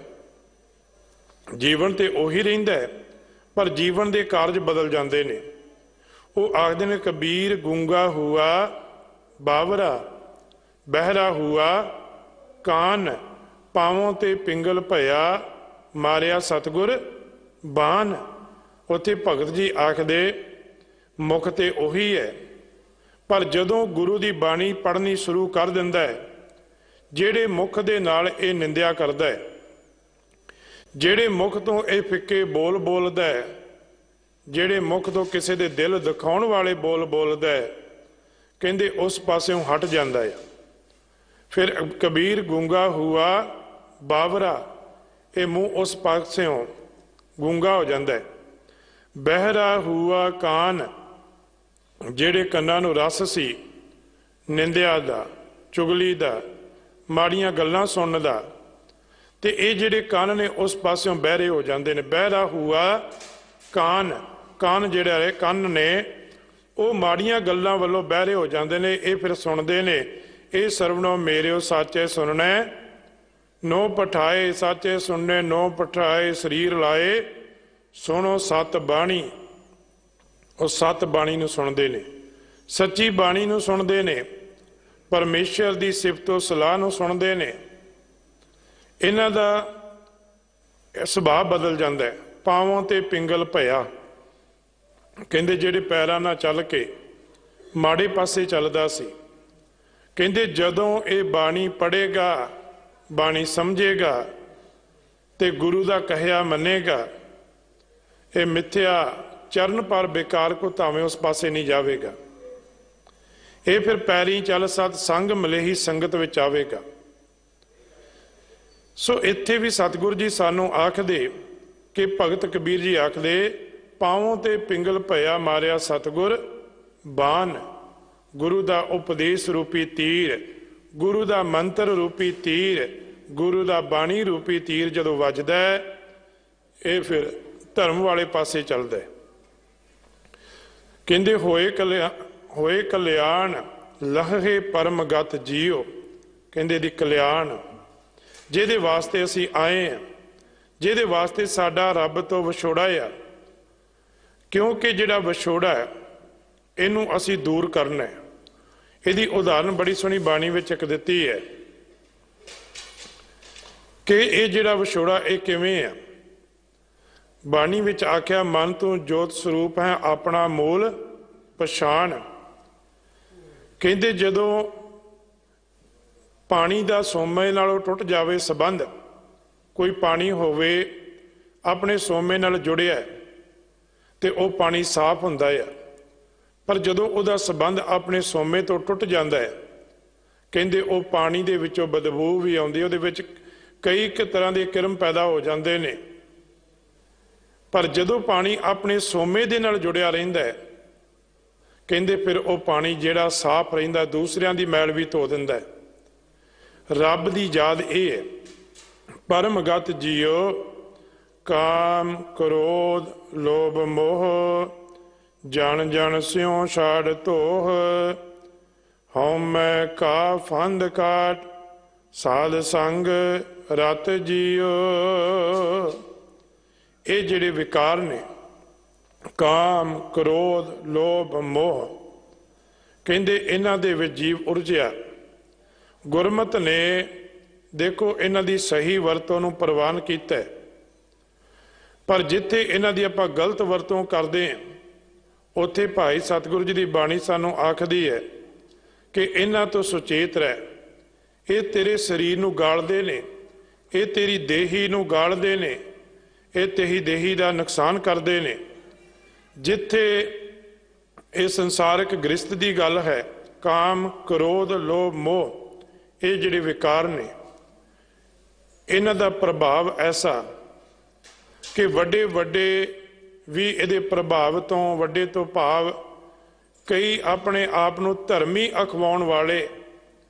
ਜੀਵਨ ਤੇ ਉਹੀ ਰਹਿੰਦਾ ਹੈ, ਪਰ ਜੀਵਨ ਦੇ ਕਾਰਜ ਬਦਲ ਜਾਂਦੇ ਨੇ। ਉਹ ਆਖਦੇ ਨੇ, ਕਬੀਰ ਗੂੰਗਾ ਹੁਆ ਬਾਵਰਾ, ਬਹਿਰਾ ਹੁਆ ਕਾਨ, ਪਾਵੋਂ ਤੇ ਪਿੰਗਲ ਭਇਆ ਮਾਰਿਆ ਸਤਿਗੁਰ ਬਾਨ। ਉੱਥੇ ਭਗਤ ਜੀ ਆਖਦੇ ਮੁਖ ਤੇ ਉਹੀ ਹੈ, ਪਰ ਜਦੋਂ ਗੁਰੂ ਦੀ ਬਾਣੀ ਪੜ੍ਹਨੀ ਸ਼ੁਰੂ ਕਰ ਦਿੰਦਾ ਹੈ, ਜਿਹੜੇ ਮੁਖ ਦੇ ਨਾਲ ਇਹ ਨਿੰਦਿਆ ਕਰਦਾ ਹੈ, ਜਿਹੜੇ ਮੁਖ ਤੋਂ ਇਹ ਫਿੱਕੇ ਬੋਲ ਬੋਲਦਾ ਹੈ, ਜਿਹੜੇ ਮੁਖ ਤੋਂ ਕਿਸੇ ਦੇ ਦਿਲ ਦਿਖਾਉਣ ਵਾਲੇ ਬੋਲ ਬੋਲਦਾ ਹੈ, ਕਹਿੰਦੇ ਉਸ ਪਾਸਿਓਂ ਹਟ ਜਾਂਦਾ ਹੈ। ਫਿਰ ਕਬੀਰ ਗੂੰਗਾ ਹੁਆ ਬਾਵਰਾ, ਇਹ ਮੂੰਹ ਉਸ ਪਾਸਿਓਂ ਗੂੰਗਾ ਹੋ ਜਾਂਦਾ ਹੈ। ਬਹਿਰਾ ਹੁਆ ਕਾਨ, ਜਿਹੜੇ ਕੰਨਾਂ ਨੂੰ ਰਸ ਸੀ ਨਿੰਦਿਆ ਦਾ, ਚੁਗਲੀ ਦਾ, ਮਾੜੀਆਂ ਗੱਲਾਂ ਸੁਣਨ ਦਾ, ਤੇ ਇਹ ਜਿਹੜੇ ਕੰਨ ਨੇ ਉਸ ਪਾਸਿਓਂ ਬਹਿਰੇ ਹੋ ਜਾਂਦੇ ਨੇ। ਬਹਿਰਾ ਹੁਆ ਕਾਨ, ਕੰਨ ਜਿਹੜਾ ਹੈ, ਕੰਨ ਨੇ ਉਹ ਮਾੜੀਆਂ ਗੱਲਾਂ ਵੱਲੋਂ ਬਹਿਰੇ ਹੋ ਜਾਂਦੇ ਨੇ। ਇਹ ਫਿਰ ਸੁਣਦੇ ਨੇ, ਇਹ ਸਰਵਣੋ ਮੇਰਿਓ ਸਾਚੇ ਸੁਣਨੇ ਨੋ ਪਠਾਏ, ਸਾਚੇ ਸੁਣਨੇ ਨੋ ਪਠਾਏ, ਸਰੀਰ ਲਾਏ ਸੁਣੋ ਸਤ ਬਾਣੀ। ਉਹ ਸਤ ਬਾਣੀ ਨੂੰ ਸੁਣਦੇ ਨੇ, ਸੱਚੀ ਬਾਣੀ ਨੂੰ ਸੁਣਦੇ ਨੇ, ਪਰਮੇਸ਼ਰ ਦੀ ਸਿਫਤੋ ਸਲਾਹ ਨੂੰ ਸੁਣਦੇ ਨੇ। ਇਹਨਾਂ ਦਾ ਸੁਭਾਅ ਬਦਲ ਜਾਂਦਾ ਹੈ। ਪਾਵੋਂ ਤੇ ਪਿੰਗਲ ਭਇਆ, ਕਹਿੰਦੇ ਜਿਹੜੇ ਪੈਰਾਂ ਨਾਲ ਚੱਲ ਕੇ ਮਾੜੇ ਪਾਸੇ ਚੱਲਦਾ ਸੀ, ਕਹਿੰਦੇ ਜਦੋਂ ਇਹ ਬਾਣੀ ਪੜ੍ਹੇਗਾ, ਬਾਣੀ ਸਮਝੇਗਾ ਤੇ ਗੁਰੂ ਦਾ ਕਹਿਆ ਮੰਨੇਗਾ, ਇਹ ਮਿੱਥਿਆ ਚਰਨ ਪਰ ਬੇਕਾਰ ਕੋ ਧਾਵੇਂ ਉਸ ਪਾਸੇ ਨਹੀਂ ਜਾਵੇਗਾ। ਇਹ ਫਿਰ ਪੈਰੀ ਚੱਲ ਸਤ ਸੰਗ ਮਲੇਹੀ ਸੰਗਤ ਵਿੱਚ ਆਵੇਗਾ। ਸੋ ਇੱਥੇ ਵੀ ਸਤਿਗੁਰੂ ਜੀ ਸਾਨੂੰ ਆਖਦੇ ਕਿ ਭਗਤ ਕਬੀਰ ਜੀ ਆਖਦੇ, ਪਾਵੋਂ ਤੇ ਪਿੰਗਲ ਭਇਆ ਮਾਰਿਆ ਸਤਿਗੁਰ ਬਾਨ। ਗੁਰੂ ਦਾ ਉਪਦੇਸ਼ ਰੂਪੀ ਤੀਰ, ਗੁਰੂ ਦਾ ਮੰਤਰ ਰੂਪੀ ਤੀਰ, ਗੁਰੂ ਦਾ ਬਾਣੀ ਰੂਪੀ ਤੀਰ ਜਦੋਂ ਵੱਜਦਾ ਹੈ, ਇਹ ਫਿਰ ਧਰਮ ਵਾਲੇ ਪਾਸੇ ਚੱਲਦਾ ਹੈ। ਕਹਿੰਦੇ ਹੋਏ ਕਲਿਆਣ ਲਹੇ ਪਰਮਗਤ ਜੀਓ, ਕਹਿੰਦੇ ਦੀ ਕਲਿਆਣ, ਜਿਹਦੇ ਵਾਸਤੇ ਅਸੀਂ ਆਏ ਹਾਂ, ਜਿਹਦੇ ਵਾਸਤੇ ਸਾਡਾ ਰੱਬ ਤੋਂ ਵਿਛੋੜਾ ਆ, ਕਿਉਂਕਿ ਜਿਹੜਾ ਵਿਛੋੜਾ ਹੈ ਇਹਨੂੰ ਅਸੀਂ ਦੂਰ ਕਰਨਾ ਹੈ। ਇਹਦੀ ਉਦਾਹਰਨ ਬੜੀ ਸੋਹਣੀ ਬਾਣੀ ਵਿੱਚ ਇੱਕ ਦਿੱਤੀ ਹੈ ਕਿ ਇਹ ਜਿਹੜਾ ਵਿਛੋੜਾ ਇਹ ਕਿਵੇਂ ਹੈ। ਬਾਣੀ ਵਿੱਚ ਆਖਿਆ, ਮਨ ਤੂੰ ਜੋਤ ਸਰੂਪ ਹੈ ਆਪਣਾ ਮੂਲ ਪਛਾਣ। ਕਹਿੰਦੇ ਜਦੋਂ ਪਾਣੀ ਦਾ ਸੋਮੇ ਨਾਲੋਂ ਟੁੱਟ ਜਾਵੇ ਸੰਬੰਧ, ਕੋਈ ਪਾਣੀ ਹੋਵੇ ਆਪਣੇ ਸੋਮੇ ਨਾਲ ਜੁੜਿਆ ਤੇ ਉਹ ਪਾਣੀ ਸਾਫ਼ ਹੁੰਦਾ ਹੈ, ਪਰ ਜਦੋਂ ਉਹਦਾ ਸੰਬੰਧ ਆਪਣੇ ਸੋਮੇ ਤੋਂ ਟੁੱਟ ਜਾਂਦਾ ਹੈ, ਕਹਿੰਦੇ ਉਹ ਪਾਣੀ ਦੇ ਵਿੱਚੋਂ ਬਦਬੂ ਵੀ ਆਉਂਦੀ, ਉਹਦੇ ਵਿੱਚ ਕਈ ਤਰ੍ਹਾਂ ਦੇ ਕਿਰਮ ਪੈਦਾ ਹੋ ਜਾਂਦੇ ਨੇ। ਪਰ ਜਦੋਂ ਪਾਣੀ ਆਪਣੇ ਸੋਮੇ ਦੇ ਨਾਲ ਜੁੜਿਆ ਰਹਿੰਦਾ ਹੈ, ਕਹਿੰਦੇ ਫਿਰ ਉਹ ਪਾਣੀ ਜਿਹੜਾ ਸਾਫ਼ ਰਹਿੰਦਾ, ਦੂਸਰਿਆਂ ਦੀ ਮੈਲ ਵੀ ਧੋ ਦਿੰਦਾ ਹੈ। ਰੱਬ ਦੀ ਯਾਦ ਇਹ ਹੈ, ਪਰਮਗਤ ਜੀਓ ਕਾਮ ਕ੍ਰੋਧ ਲੋਭ ਮੋਹ ਜਨ ਜਨ ਸਿਉ ਛਾੜ ਧੋਹ, ਹਉਮੈ ਕਾ ਫੰਦ ਕਾਟ ਸਾਧ ਸੰਗ ਰਤ ਜੀਓ। ਇਹ ਜਿਹੜੇ ਵਿਕਾਰ ਨੇ, ਕਾਮ ਕ੍ਰੋਧ ਲੋਭ ਮੋਹ, ਕਹਿੰਦੇ ਇਹਨਾਂ ਦੇ ਵਿੱਚ ਜੀਵ ਉਰਜਿਆ। ਗੁਰਮਤਿ ਨੇ ਦੇਖੋ ਇਹਨਾਂ ਦੀ ਸਹੀ ਵਰਤੋਂ ਨੂੰ ਪ੍ਰਵਾਨ ਕੀਤਾ ਹੈ, ਪਰ ਜਿੱਥੇ ਇਹਨਾਂ ਦੀ ਆਪਾਂ ਗਲਤ ਵਰਤੋਂ ਕਰਦੇ ਹਾਂ, ਉੱਥੇ ਭਾਈ ਸਤਿਗੁਰੂ ਜੀ ਦੀ ਬਾਣੀ ਸਾਨੂੰ ਆਖਦੀ ਹੈ ਕਿ ਇਹਨਾਂ ਤੋਂ ਸੁਚੇਤ ਰਹਿ। ਇਹ ਤੇਰੇ ਸਰੀਰ ਨੂੰ ਗਾਲਦੇ ਨੇ, ਇਹ ਤੇਰੀ ਦੇਹੀ ਨੂੰ ਗਾਲਦੇ ਨੇ, ਇਹ ਤੇਹੀ ਦੇਹੀ ਦਾ ਨੁਕਸਾਨ ਕਰਦੇ ਨੇ। ਜਿੱਥੇ ਇਹ ਸੰਸਾਰਿਕ ਗ੍ਰਸਤ ਦੀ ਗੱਲ ਹੈ, ਕਾਮ, ਕ੍ਰੋਧ, ਲੋਭ, ਮੋਹ, ਇਹ ਜਿਹੜੇ ਵਿਕਾਰ ਨੇ, ਇਹਨਾਂ ਦਾ ਪ੍ਰਭਾਵ ਐਸਾ ਕਿ ਵੱਡੇ ਵੱਡੇ ਵੀ ਇਹਦੇ ਪ੍ਰਭਾਵ ਤੋਂ, ਵੱਡੇ ਤੋਂ ਭਾਵ ਕਈ ਆਪਣੇ ਆਪ ਨੂੰ ਧਰਮੀ ਅਖਵਾਉਣ ਵਾਲੇ,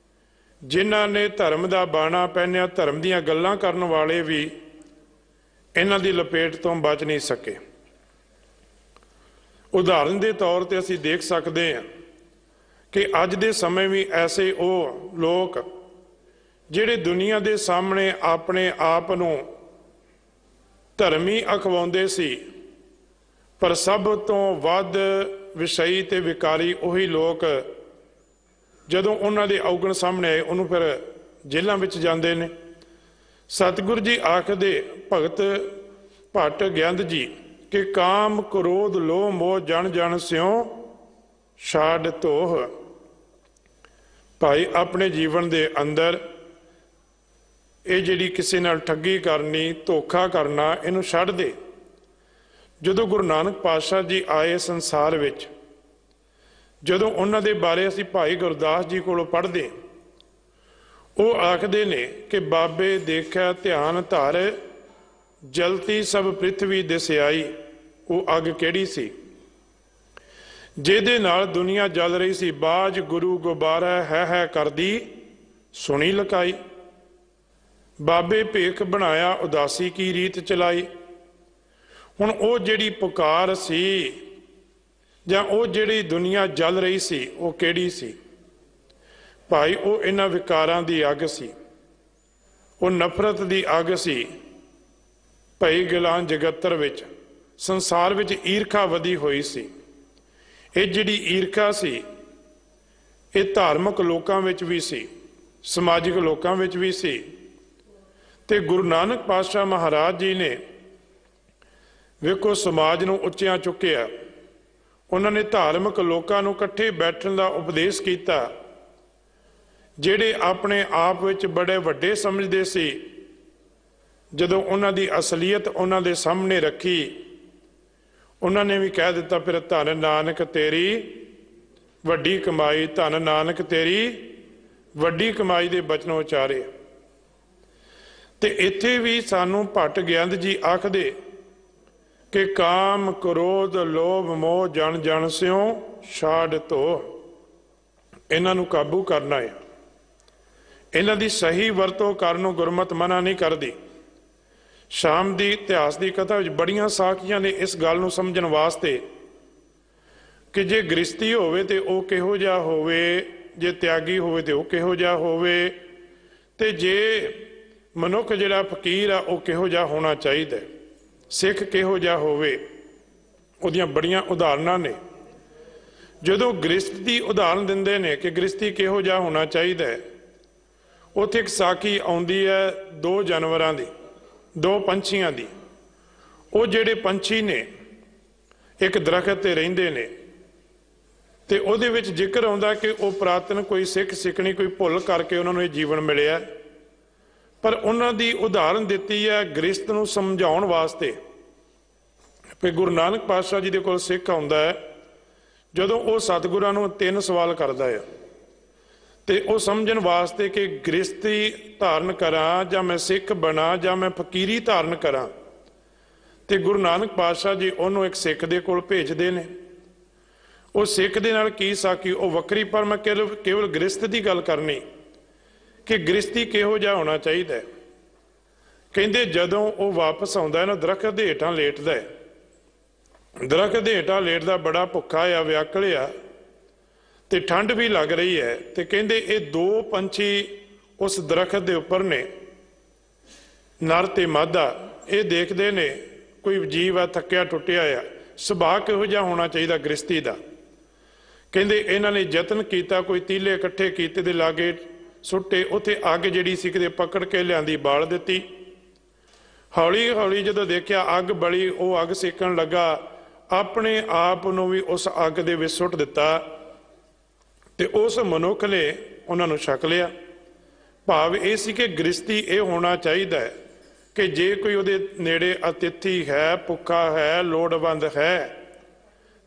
ਜਿਨ੍ਹਾਂ ਨੇ ਧਰਮ ਦਾ ਬਾਣਾ ਪਹਿਨਿਆ, ਧਰਮ ਦੀਆਂ ਗੱਲਾਂ ਕਰਨ ਵਾਲੇ ਵੀ ਇਹਨਾਂ ਦੀ ਲਪੇਟ ਤੋਂ ਬਚ ਨਹੀਂ ਸਕੇ। ਉਦਾਹਰਨ ਦੇ ਤੌਰ ਤੇ ਅਸੀਂ ਦੇਖ ਸਕਦੇ ਹਾਂ ਕਿ ਅੱਜ ਦੇ ਸਮੇਂ ਵੀ ਐਸੇ ਉਹ ਲੋਕ ਜਿਹੜੇ ਦੁਨੀਆ ਦੇ ਸਾਹਮਣੇ ਆਪਣੇ ਆਪ ਨੂੰ ਧਰਮੀ ਅਖਵਾਉਂਦੇ ਸੀ, ਪਰ ਸਭ ਤੋਂ ਵੱਧ ਵਿਸ਼ਈ ਤੇ ਵਿਕਾਰੀ ਉਹੀ ਲੋਕ ਜਦੋਂ ਉਹਨਾਂ ਦੇ ਔਗਣ ਸਾਹਮਣੇ ਆਏ ਉਹਨੂੰ ਫਿਰ ਜੇਲ੍ਹਾਂ ਵਿੱਚ ਜਾਂਦੇ ਨੇ। ਸਤਿਗੁਰੂ ਜੀ ਆਖਦੇ ਭਗਤ ਭੱਟ ਗਿਆੰਦ ਜੀ ਕਿ ਕਾਮ, ਕ੍ਰੋਧ, ਲੋਭ, ਮੋਹ ਜਨ ਜਨ ਸਿਉ ਛਾੜ ਧੋਹ। ਭਾਈ ਆਪਣੇ ਜੀਵਨ ਦੇ ਅੰਦਰ ਇਹ ਜਿਹੜੀ ਕਿਸੇ ਨਾਲ ਠੱਗੀ ਕਰਨੀ, ਧੋਖਾ ਕਰਨਾ, ਇਹਨੂੰ ਛੱਡ ਦੇ। ਜਦੋਂ ਗੁਰੂ ਨਾਨਕ ਪਾਤਸ਼ਾਹ ਜੀ ਆਏ ਸੰਸਾਰ ਵਿੱਚ, ਜਦੋਂ ਉਹਨਾਂ ਦੇ ਬਾਰੇ ਅਸੀਂ ਭਾਈ ਗੁਰਦਾਸ ਜੀ ਕੋਲੋਂ ਪੜ੍ਹਦੇ, ਉਹ ਆਖਦੇ ਨੇ ਕਿ ਬਾਬੇ ਦੇਖਿਆ ਧਿਆਨ ਧਰ, ਜਲਤੀ ਸਭ ਪ੍ਰਿਥਵੀ ਦਿਸਿਆਈ। ਉਹ ਅੱਗ ਕਿਹੜੀ ਸੀ ਜਿਹਦੇ ਨਾਲ ਦੁਨੀਆ ਜਲ ਰਹੀ ਸੀ? ਬਾਜ ਗੁਰੂ ਗੁਬਾਰਾ ਹੈ ਕਰਦੀ ਸੁਣੀ ਲਕਾਈ। ਬਾਬੇ ਭੇਖ ਬਣਾਇਆ, ਉਦਾਸੀ ਕੀ ਰੀਤ ਚਲਾਈ। ਹੁਣ ਉਹ ਜਿਹੜੀ ਪੁਕਾਰ ਸੀ ਜਾਂ ਉਹ ਜਿਹੜੀ ਦੁਨੀਆ ਜਲ ਰਹੀ ਸੀ, ਉਹ ਕਿਹੜੀ ਸੀ? ਭਾਈ ਉਹ ਇਹਨਾਂ ਵਿਕਾਰਾਂ ਦੀ ਅੱਗ ਸੀ, ਉਹ ਨਫ਼ਰਤ ਦੀ ਅੱਗ ਸੀ। ਭਈ ਗਿਲਾਨ ਜਗਤਰ ਵਿੱਚ, ਸੰਸਾਰ ਵਿੱਚ ਈਰਖਾ ਵਧੀ ਹੋਈ ਸੀ। ਇਹ ਜਿਹੜੀ ਈਰਖਾ ਸੀ, ਇਹ ਧਾਰਮਿਕ ਲੋਕਾਂ ਵਿੱਚ ਵੀ ਸੀ, ਸਮਾਜਿਕ ਲੋਕਾਂ ਵਿੱਚ ਵੀ ਸੀ। ਤੇ ਗੁਰੂ ਨਾਨਕ ਪਾਤਸ਼ਾਹ ਮਹਾਰਾਜ ਜੀ ਨੇ ਵੇਖੋ ਸਮਾਜ ਨੂੰ ਉੱਚਿਆਂ ਚੁੱਕਿਆ। ਉਹਨਾਂ ਨੇ ਧਾਰਮਿਕ ਲੋਕਾਂ ਨੂੰ ਇਕੱਠੇ ਬੈਠਣ ਦਾ ਉਪਦੇਸ਼ ਕੀਤਾ। ਜਿਹੜੇ ਆਪਣੇ ਆਪ ਵਿੱਚ ਬੜੇ ਵੱਡੇ ਸਮਝਦੇ ਸੀ, ਜਦੋਂ ਉਹਨਾਂ ਦੀ ਅਸਲੀਅਤ ਉਹਨਾਂ ਦੇ ਸਾਹਮਣੇ ਰੱਖੀ, ਉਹਨਾਂ ਨੇ ਵੀ ਕਹਿ ਦਿੱਤਾ ਫਿਰ ਧੰਨ ਨਾਨਕ ਤੇਰੀ ਵੱਡੀ ਕਮਾਈ, ਧੰਨ ਨਾਨਕ ਤੇਰੀ ਵੱਡੀ ਕਮਾਈ ਦੇ ਬਚਨ ਉਚਾਰੇ। ਤੇ ਇੱਥੇ ਵੀ ਸਾਨੂੰ ਭੱਟ ਗਿਆੰਦ ਜੀ ਆਖਦੇ ਕਿ ਕਾਮ, ਕ੍ਰੋਧ, ਲੋਭ, ਮੋਹ ਜਨ ਜਨ ਸਿਉ ਛਾੜ ਧੋਹ। ਇਹਨਾਂ ਨੂੰ ਕਾਬੂ ਕਰਨਾ ਹੈ। ਇਹਨਾਂ ਦੀ ਸਹੀ ਵਰਤੋਂ ਕਰਨ ਨੂੰ ਗੁਰਮਤ ਮਨਾ ਨਹੀਂ ਕਰਦੀ। ਸ਼ਾਮ ਦੀ ਇਤਿਹਾਸ ਦੀ ਕਥਾ ਵਿੱਚ ਬੜੀਆਂ ਸਾਖੀਆਂ ਨੇ ਇਸ ਗੱਲ ਨੂੰ ਸਮਝਣ ਵਾਸਤੇ ਕਿ ਜੇ ਗ੍ਰਸਤੀ ਹੋਵੇ ਤੇ ਉਹ ਕਿਹੋ ਜਿਹਾ ਹੋਵੇ, ਜੇ ਤਿਆਗੀ ਹੋਵੇ ਤੇ ਉਹ ਕਿਹੋ ਜਿਹਾ ਹੋਵੇ, ਤੇ ਜੇ ਮਨੁੱਖ ਜਿਹੜਾ ਫਕੀਰ ਆ ਉਹ ਕਿਹੋ ਜਿਹਾ ਹੋਣਾ ਚਾਹੀਦਾ, ਸਿੱਖ ਕਿਹੋ ਜਿਹਾ ਹੋਵੇ। ਉਹਦੀਆਂ ਬੜੀਆਂ ਉਦਾਹਰਨਾਂ ਨੇ। ਜਦੋਂ ਗ੍ਰਸਤ ਦੀ ਉਦਾਹਰਨ ਦਿੰਦੇ ਨੇ ਕਿ ਗ੍ਰਸਤੀ ਕਿਹੋ ਜਿਹਾ ਹੋਣਾ ਚਾਹੀਦਾ ਹੈ, ਉੱਥੇ ਇੱਕ ਸਾਖੀ ਆਉਂਦੀ ਹੈ ਦੋ ਜਾਨਵਰਾਂ ਦੀ, ਦੋ ਪੰਛੀਆਂ ਦੀ। ਉਹ ਜਿਹੜੇ ਪੰਛੀ ਨੇ ਇੱਕ ਦਰਖਤ ਤੇ ਰਹਿੰਦੇ ਨੇ, ਤੇ ਉਹਦੇ ਵਿੱਚ ਜ਼ਿਕਰ ਆਉਂਦਾ ਕਿ ਉਹ ਪੁਰਾਤਨ ਕੋਈ ਸਿੱਖ ਸਿੱਖਣੀ ਕੋਈ ਭੁੱਲ ਕਰਕੇ ਉਹਨਾਂ ਨੂੰ ਇਹ ਜੀਵਨ ਮਿਲਿਆ। ਪਰ ਉਹਨਾਂ ਦੀ ਉਦਾਹਰਨ ਦਿੱਤੀ ਹੈ ਗ੍ਰਸਤ ਨੂੰ ਸਮਝਾਉਣ ਵਾਸਤੇ। ਫਿਰ ਗੁਰੂ ਨਾਨਕ ਪਾਤਸ਼ਾਹ ਜੀ ਦੇ ਕੋਲ ਸਿੱਖ ਆਉਂਦਾ ਹੈ, ਜਦੋਂ ਉਹ ਸਤਿਗੁਰਾਂ ਨੂੰ 3 ਸਵਾਲ ਕਰਦਾ ਹੈ, ਤੇ ਉਹ ਸਮਝਣ ਵਾਸਤੇ ਕਿ ਗ੍ਰਸਤੀ ਧਾਰਨ ਕਰਾਂ ਜਾਂ ਮੈਂ ਸਿੱਖ ਬਣਾ ਜਾਂ ਮੈਂ ਫਕੀਰੀ ਧਾਰਨ ਕਰਾਂ। ਤੇ ਗੁਰੂ ਨਾਨਕ ਪਾਤਸ਼ਾਹ ਜੀ ਉਹਨੂੰ ਇੱਕ ਸਿੱਖ ਦੇ ਕੋਲ ਭੇਜਦੇ ਨੇ। ਉਹ ਸਿੱਖ ਦੇ ਨਾਲ ਕੀ ਸਾਖੀ ਉਹ ਵੱਖਰੀ, ਪਰ ਮੈਂ ਕੇਵਲ ਗ੍ਰਸਤ ਦੀ ਗੱਲ ਕਰਨੀ ਕਿ ਗ੍ਰਸਤੀ ਕਿਹੋ ਜਿਹਾ ਹੋਣਾ ਚਾਹੀਦਾ। ਕਹਿੰਦੇ ਜਦੋਂ ਉਹ ਵਾਪਸ ਆਉਂਦਾ ਹੈ ਨਾ, ਦਰਖਤ ਦੇ ਹੇਠਾਂ ਲੇਟਦਾ ਹੈ। ਦਰਖਤ ਦੇ ਹੇਠਾਂ ਲੇਟਦਾ, ਬੜਾ ਭੁੱਖਾ ਆ, ਵਿਆਕਲ ਆ, ਤੇ ਠੰਡ ਵੀ ਲੱਗ ਰਹੀ ਹੈ। ਤੇ ਕਹਿੰਦੇ ਇਹ ਦੋ ਪੰਛੀ ਉਸ ਦਰਖਤ ਦੇ ਉੱਪਰ ਨੇ, ਨਰ ਤੇ ਮਾਦਾ। ਇਹ ਦੇਖਦੇ ਨੇ ਕੋਈ ਜੀਵ ਆ, ਥੱਕਿਆ ਟੁੱਟਿਆ ਆ, ਸੁਭਾਅ ਕਿਹੋ ਜਿਹਾ ਹੋਣਾ ਚਾਹੀਦਾ ਗ੍ਰਸਤੀ ਦਾ। ਕਹਿੰਦੇ ਇਹਨਾਂ ਨੇ ਯਤਨ ਕੀਤਾ, ਕੋਈ ਤੀਲੇ ਇਕੱਠੇ ਕੀਤੇ ਦੇ ਲਾਗੇ ਸੁੱਟੇ, ਉੱਥੇ ਅੱਗ ਜਿਹੜੀ ਸੀ ਕਿਤੇ ਪਕੜ ਕੇ ਲਿਆਂਦੀ, ਬਾਲ ਦਿੱਤੀ। ਹੌਲੀ ਹੌਲੀ ਜਦੋਂ ਦੇਖਿਆ ਅੱਗ ਬਲੀ, ਉਹ ਅੱਗ ਸੇਕਣ ਲੱਗਾ, ਆਪਣੇ ਆਪ ਨੂੰ ਵੀ ਉਸ ਅੱਗ ਦੇ ਵਿੱਚ ਸੁੱਟ ਦਿੱਤਾ। ਤੇ ਉਸ ਮਨੁੱਖ ਨੇ ਉਹਨਾਂ ਨੂੰ ਛਕ ਲਿਆ। ਭਾਵ ਇਹ ਸੀ ਕਿ ਗ੍ਰਸਤੀ ਇਹ ਹੋਣਾ ਚਾਹੀਦਾ ਹੈ कि जे कोई ਉਹਦੇ ਨੇੜੇ ਅਤਿਥੀ ਹੈ, ਭੁੱਖਾ ਹੈ, ਲੋੜਵੰਦ ਹੈ,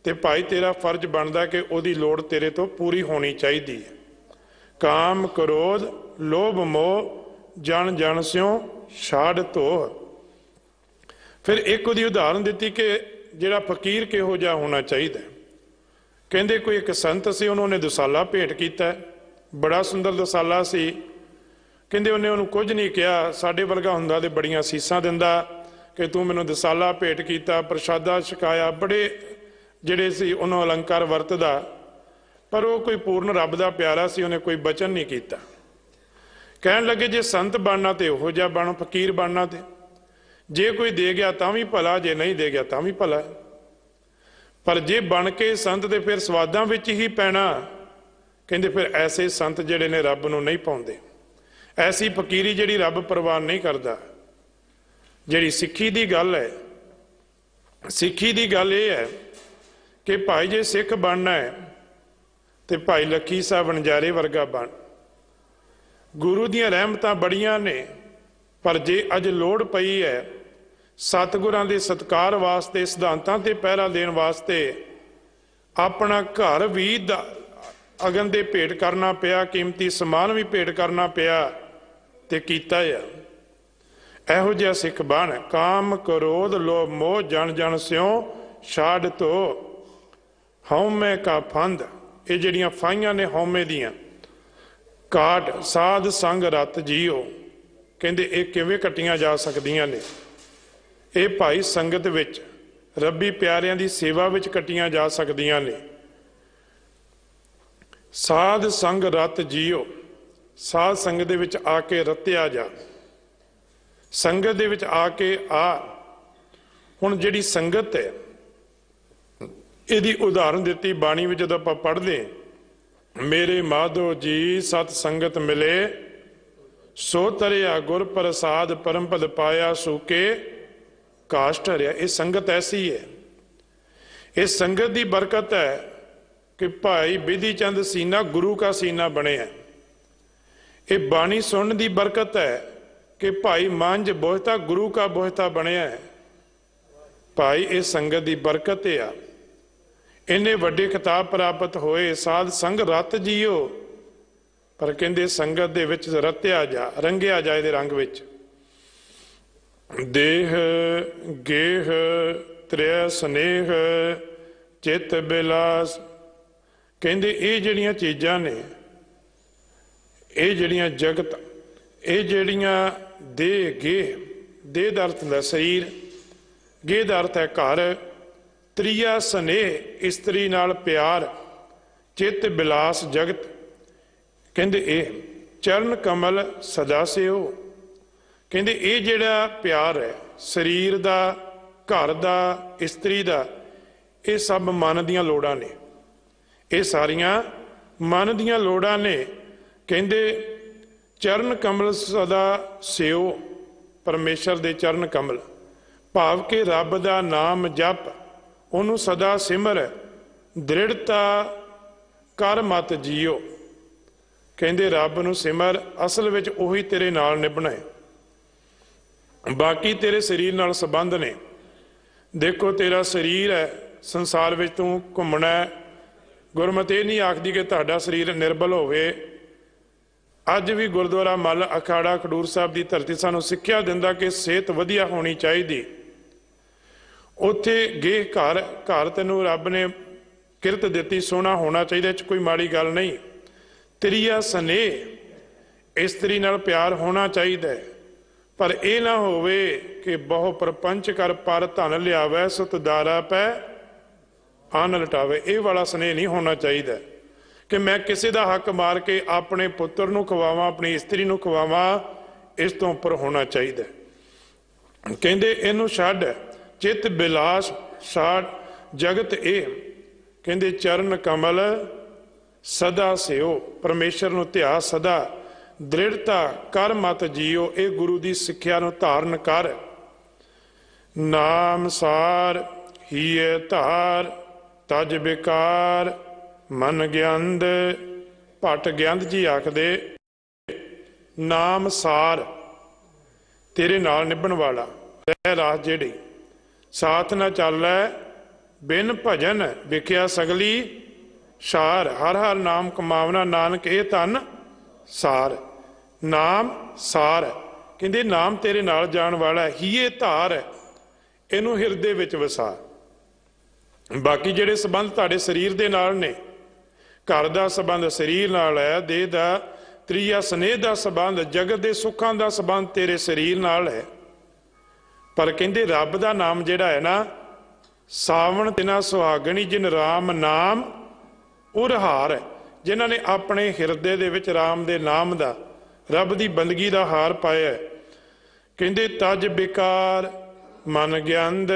ਤੇ ਭਾਈ ਤੇਰਾ ਫਰਜ਼ ਬਣਦਾ ਕਿ ਉਹਦੀ ਲੋੜ ਤੇਰੇ ਤੋਂ ਪੂਰੀ ਹੋਣੀ ਚਾਹੀਦੀ ਹੈ। ਕਾਮ ਕ੍ਰੋਧ ਲੋਭ ਮੋਹ ਜਨ ਜਨ ਸਿਉ ਛਾੜ ਧੋਹ। ਫਿਰ ਇੱਕ ਉਹਦੀ ਉਦਾਹਰਨ ਦਿੱਤੀ ਕਿ ਜਿਹੜਾ ਫਕੀਰ ਕਿਹੋ ਜਿਹਾ ਹੋਣਾ ਚਾਹੀਦਾ। ਕਹਿੰਦੇ ਕੋਈ ਇੱਕ ਸੰਤ ਸੀ, ਉਹਨੇ ਦੁਸਾਲਾ ਭੇਟ ਕੀਤਾ, ਬੜਾ ਸੁੰਦਰ ਦੁਸਾਲਾ ਸੀ। ਕਹਿੰਦੇ ਉਹਨੂੰ ਕੁਝ ਨਹੀਂ ਕਿਹਾ, ਸਾਡੇ ਵਰਗਾ ਹੁੰਦਾ ਤੇ ਬੜੀਆਂ ਸੀਸਾਂ ਦਿੰਦਾ ਕਿ ਤੂੰ ਮੈਨੂੰ ਦੁਸਾਲਾ ਭੇਟ ਕੀਤਾ, ਪ੍ਰਸ਼ਾਦਾ ਛਕਾਇਆ, ਬੜੇ ਜਿਹੜੇ ਸੀ ਉਹਨੂੰ ਅਲੰਕਾਰ ਵਰਤਦਾ। ਪਰ ਉਹ ਕੋਈ ਪੂਰਨ ਰੱਬ ਦਾ ਪਿਆਰਾ ਸੀ, ਉਹਨੇ ਕੋਈ ਬਚਨ ਨਹੀਂ ਕੀਤਾ। ਕਹਿਣ ਲੱਗੇ ਜੇ ਸੰਤ ਬਣਨਾ ਤੇ ਉਹੋ ਜਿਹਾ ਬਣ, ਫਕੀਰ ਬਣਨਾ ਤੇ ਜੇ ਕੋਈ ਦੇ ਗਿਆ ਤਾਂ ਵੀ ਭਲਾ, ਜੇ ਨਹੀਂ ਦੇ ਗਿਆ ਤਾਂ ਵੀ ਭਲਾ। ਪਰ ਜੇ ਬਣ ਕੇ ਸੰਤ ਤੇ ਫਿਰ ਸਵਾਦਾਂ ਵਿੱਚ ਹੀ ਪੈਣਾ। ਕਹਿੰਦੇ ਫਿਰ ਐਸੇ ਸੰਤ ਜਿਹੜੇ ਨੇ ਰੱਬ ਨੂੰ ਨਹੀਂ ਪਾਉਂਦੇ, ਐਸੀ ਫਕੀਰੀ ਜਿਹੜੀ ਰੱਬ ਪ੍ਰਵਾਨ ਨਹੀਂ ਕਰਦਾ। ਜਿਹੜੀ ਸਿੱਖੀ ਦੀ ਗੱਲ ਹੈ, ਸਿੱਖੀ ਦੀ ਗੱਲ ਇਹ ਹੈ ਕਿ ਭਾਈ ਜੇ ਸਿੱਖ ਬਣਨਾ ਹੈ ਤੇ ਭਾਈ ਲੱਖੀ ਸਾਹਿਬ ਵਣਜਾਰੇ ਵਰਗਾ ਬਣ। ਗੁਰੂ ਦੀਆਂ ਰਹਿਮਤਾਂ ਬੜੀਆਂ ਨੇ, ਪਰ ਜੇ ਅੱਜ ਲੋੜ ਪਈ ਹੈ ਸਤਿਗੁਰਾਂ ਦੇ ਸਤਿਕਾਰ ਵਾਸਤੇ, ਸਿਧਾਂਤਾਂ ਤੇ ਪਹਿਰਾ ਦੇਣ ਵਾਸਤੇ ਆਪਣਾ ਘਰ ਵੀ ਅਗਨ ਦੇ ਭੇਟ ਕਰਨਾ ਪਿਆ, ਕੀਮਤੀ ਸਮਾਨ ਵੀ ਭੇਟ ਕਰਨਾ ਪਿਆ ਤੇ ਕੀਤਾ ਆ। ਇਹੋ ਜਿਹਾ ਸਿੱਖ ਬਣ। ਕਾਮ ਕ੍ਰੋਧ ਲੋਭ ਮੋਹ ਜਨ ਜਨ ਸਿਉ ਛਾੜ ਧੋ। ਹਉਮੈ ਕਾ ਫੰਦ, ਇਹ ਜਿਹੜੀਆਂ ਫਾਈਆਂ ਨੇ ਹਉਮੈ ਦੀਆਂ, ਕਾਟ ਸਾਧ ਸੰਗ ਰਤ ਜੀਓ। ਕਹਿੰਦੇ ਇਹ ਕਿਵੇਂ ਕੱਟੀਆਂ ਜਾ ਸਕਦੀਆਂ ਨੇ? ਇਹ ਭਾਈ ਸੰਗਤ ਵਿੱਚ, ਰੱਬੀ ਪਿਆਰਿਆਂ ਦੀ ਸੇਵਾ ਵਿੱਚ ਕੱਟੀਆਂ ਜਾ ਸਕਦੀਆਂ ਨੇ। ਸਾਧ ਸੰਗ ਰਤ ਜੀਓ, ਸਾਧ ਸੰਗਤ ਦੇ ਵਿੱਚ ਆ ਕੇ ਰਤਿਆ ਜਾ, ਸੰਗਤ ਦੇ ਵਿੱਚ ਆ ਕੇ ਆ। ਹੁਣ ਜਿਹੜੀ ਸੰਗਤ ਹੈ, ਇਹਦੀ ਉਦਾਹਰਨ ਦਿੱਤੀ ਬਾਣੀ ਵਿੱਚ ਜਦੋਂ ਆਪਾਂ ਪੜ੍ਹਦੇ, ਮੇਰੇ ਮਾਧੋ ਜੀ ਸਤ ਸੰਗਤ ਮਿਲੇ ਸੋ ਤਰਿਆ ਗੁਰ ਪ੍ਰਸਾਦ ਪਰਮ ਪਦ ਪਾਇਆ ਸੂਕੇ ਕਾਸ਼ਟ ਹਰਿਆ। ਇਹ ਸੰਗਤ ਐਸੀ ਹੈ, ਇਹ ਸੰਗਤ ਦੀ ਬਰਕਤ ਹੈ ਕਿ ਭਾਈ ਬਿਧੀ ਚੰਦ ਸੀਨਾ ਗੁਰੂ ਕਾ ਸੀਨਾ ਬਣਿਆ। ਇਹ ਬਾਣੀ ਸੁਣਨ ਦੀ ਬਰਕਤ ਹੈ ਕਿ ਭਾਈ ਮੰਝ ਬੋਹਤਾ ਗੁਰੂ ਕਾ ਬੋਹਤਾ ਬਣਿਆ ਹੈ। ਭਾਈ ਇਹ ਸੰਗਤ ਦੀ ਬਰਕਤ ਆ। ਇੰਨੇ ਵੱਡੇ ਖਿਤਾਬ ਪ੍ਰਾਪਤ ਹੋਏ, ਸਾਧ ਸੰਗ ਰਤ ਜੀਓ। ਪਰ ਕਹਿੰਦੇ ਸੰਗਤ ਦੇ ਵਿੱਚ ਰਤਿਆ ਜਾ, ਰੰਗਿਆ ਜਾ ਇਹਦੇ ਰੰਗ ਵਿੱਚ। ਦੇਹ ਗੇਹ ਤ੍ਰਿਆ ਸਨੇਹ ਚਿੱਤ ਬਿਲਾਸ। ਕਹਿੰਦੇ ਇਹ ਜਿਹੜੀਆਂ ਚੀਜ਼ਾਂ ਨੇ, ਇਹ ਜਿਹੜੀਆਂ ਜਗਤ, ਇਹ ਜਿਹੜੀਆਂ ਦੇਹ ਗੇਹ, ਦੇਹ ਦਾ ਅਰਥ ਹੁੰਦਾ ਸਰੀਰ, ਗੇਹ ਦਾ ਅਰਥ ਹੈ ਘਰ, ਤ੍ਰਿਆ ਸਨੇਹ ਇਸਤਰੀ ਨਾਲ ਪਿਆਰ, ਚਿੱਤ ਬਿਲਾਸ ਜਗਤ। ਕਹਿੰਦੇ ਇਹ ਚਰਨ ਕਮਲ ਸਦਾ ਸਿਓ। ਕਹਿੰਦੇ ਇਹ ਜਿਹੜਾ ਪਿਆਰ ਹੈ ਸਰੀਰ ਦਾ, ਘਰ ਦਾ, ਇਸਤਰੀ ਦਾ, ਇਹ ਸਭ ਮਨ ਦੀਆਂ ਲੋੜਾਂ ਨੇ। ਇਹ ਸਾਰੀਆਂ ਮਨ ਦੀਆਂ ਲੋੜਾਂ ਨੇ। ਕਹਿੰਦੇ ਚਰਨ ਕਮਲ ਸਦਾ ਸਿਓ, ਪਰਮੇਸ਼ਰ ਦੇ ਚਰਨ ਕਮਲ, ਭਾਵ ਕਿ ਰੱਬ ਦਾ ਨਾਮ ਜਪ, ਉਹਨੂੰ ਸਦਾ ਸਿਮਰ, ਦ੍ਰਿੜਤਾ ਕਰ ਮਤ ਜੀਓ। ਕਹਿੰਦੇ ਰੱਬ ਨੂੰ ਸਿਮਰ, ਅਸਲ ਵਿੱਚ ਉਹੀ ਤੇਰੇ ਨਾਲ ਨਿਭਣਾ ਹੈ। ਬਾਕੀ ਤੇਰੇ ਸਰੀਰ ਨਾਲ ਸੰਬੰਧ ਨੇ। ਦੇਖੋ ਤੇਰਾ ਸਰੀਰ ਹੈ, ਸੰਸਾਰ ਵਿੱਚ ਤੂੰ ਘੁੰਮਣਾ ਹੈ। ਗੁਰਮਤਿ ਇਹ ਨਹੀਂ ਆਖਦੀ ਕਿ ਤੁਹਾਡਾ ਸਰੀਰ ਨਿਰਬਲ ਹੋਵੇ। ਅੱਜ ਵੀ ਗੁਰਦੁਆਰਾ ਮੱਲ ਅਖਾੜਾ ਖਡੂਰ ਸਾਹਿਬ ਦੀ ਧਰਤੀ ਸਾਨੂੰ ਸਿੱਖਿਆ ਦਿੰਦਾ ਕਿ ਸਿਹਤ ਵਧੀਆ ਹੋਣੀ ਚਾਹੀਦੀ। ਉੱਥੇ ਗੇਹ ਘਰ, ਘਰ ਤੈਨੂੰ ਰੱਬ ਨੇ ਕਿਰਤ ਦਿੱਤੀ, ਸੋਹਣਾ ਹੋਣਾ ਚਾਹੀਦਾ, ਇਹ 'ਚ ਕੋਈ ਮਾੜੀ ਗੱਲ ਨਹੀਂ। ਤ੍ਰਿਆ ਸਨੇਹ, ਇਸਤਰੀ ਨਾਲ ਪਿਆਰ ਹੋਣਾ ਚਾਹੀਦਾ ਹੈ। ਪਰ ਇਹ ਨਾ ਹੋਵੇ ਕਿ ਬਹੁ ਪ੍ਰਪੰਚ ਕਰ ਪਰ ਧਨ ਲਿਆਵੈ ਸੁਤ ਦਾਰਾ ਪੈ ਅੰਨ ਲਟਾਵੇ। ਇਹ ਵਾਲਾ ਸਨੇਹ ਨਹੀਂ ਹੋਣਾ ਚਾਹੀਦਾ ਕਿ ਮੈਂ ਕਿਸੇ ਦਾ ਹੱਕ ਮਾਰ ਕੇ ਆਪਣੇ ਪੁੱਤਰ ਨੂੰ ਖਵਾਵਾਂ, ਆਪਣੀ ਇਸਤਰੀ ਨੂੰ ਖਵਾਵਾਂ। ਇਸ ਤੋਂ ਉੱਪਰ ਹੋਣਾ ਚਾਹੀਦਾ। ਕਹਿੰਦੇ ਇਹਨੂੰ ਛੱਡ, ਚਿੱਤ ਬਿਲਾਸ ਛਾੜ ਜਗਤ ਇਹ। ਕਹਿੰਦੇ ਚਰਨ ਕਮਲ ਸਦਾ ਸਿਓ, ਪਰਮੇਸ਼ਰ ਨੂੰ ਧਿਆ ਸਦਾ, ਦ੍ਰਿੜਤਾ ਕਰ ਮਤ ਜੀਓ। ਇਹ ਗੁਰੂ ਦੀ ਸਿੱਖਿਆ ਨੂੰ ਧਾਰਨ ਕਰ। ਨਾਮ ਸਾਰ ਹੀਏ ਧਾਰ ਤਜ ਬਿਕਾਰ ਮਨ ਗਿਆੰਦ। ਭੱਟ ਗਿਆੰਦ ਜੀ ਆਖਦੇ ਨਾਮ ਸਾਰ, तेरे नाल निभण वाला रह रास जेड़ी साथ न चालै बिन भजन विख्या सगली सार हर हर नाम कमावना नानक ए धन सार नाम सार कहते नाम तेरे नाल जाण वाला ही ये धार है इनू हिरदे विच वसा बाकी ਜਿਹੜੇ संबंध ਤੁਹਾਡੇ ਸਰੀਰ ਦੇ ਨਾਲ ਨੇ घर ਦਾ संबंध ਸਰੀਰ ਨਾਲ ਹੈ देह ਦਾ ਤ੍ਰੀਆ स्नेह ਦਾ संबंध जगत ਦੇ ਸੁੱਖਾਂ ਦਾ संबंध ਤੇਰੇ ਸਰੀਰ ਨਾਲ ਹੈ पर ਕਹਿੰਦੇ ਰੱਬ ਦਾ ਨਾਮ ਜਿਹੜਾ ਹੈ ਨਾ ਸਾਵਣ ਤਿਨਾ ਸੁਹਾਗਣੀ ਜਿਨ ਰਾਮ ਨਾਮ ਉਰਹਾਰ ਹੈ ਜਿਨ੍ਹਾਂ ਨੇ ਆਪਣੇ ਹਿਰਦੇ ਦੇ ਵਿੱਚ ਰਾਮ ਦੇ ਨਾਮ ਦਾ ਰੱਬ ਦੀ ਬੰਦਗੀ ਦਾ ਹਾਰ ਪਾਇਆ ਕਹਿੰਦੇ ਤਜ ਵਿਕਾਰ ਮਨ ਗਿਆੰਦ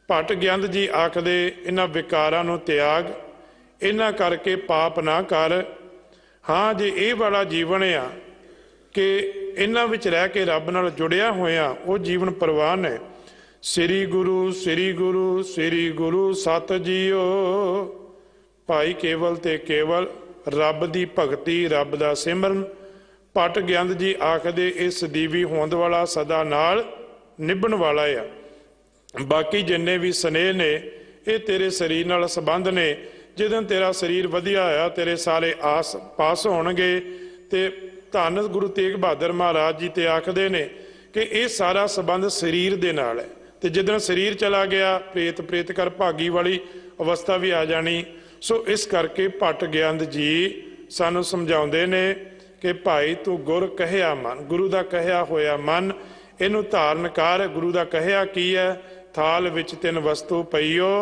ਭੱਟ ਗਿਆੰਦ ਜੀ ਆਖਦੇ ਇਹਨਾਂ ਵਿਕਾਰਾਂ ਨੂੰ ਤਿਆਗ ਇਹਨਾਂ ਕਰਕੇ ਪਾਪ ਨਾ ਕਰ हाँ जे ये वाला जीवन आ कि इन्हां विच रह के रब नाल जुड़िया होया वो जीवन प्रवान है श्री गुरु श्री गुरु श्री गुरु सत जीओ भाई केवल ते केवल रब दी भगती रब दा सिमरन भट ਗਿਆੰਦ जी आखदे इस दीवी होंद वाला सदा नाल निभण वाला आ बाकी जिन्ने भी स्नेह ने ये तेरे शरीर नाल संबंध ने जिदन तेरा शरीर वधिया होया तेरे सारे आस पास होणगे ते धन गुरु तेग बहादुर महाराज जी ते आखदे ने कि ये सारा संबंध शरीर दे नाल है ते जिदन शरीर चला गया प्रेत प्रेत कर भागी वाली अवस्था भी आ जानी सो इस करके भट ਗਿਆੰਦ जी सानू समझाउंदे ने कि भाई तू गुर कहिया मन गुरु दा कहिया होया मन इनू धारण कर गुरु दा कहिया की है थाल विच तिन वस्तु पईओ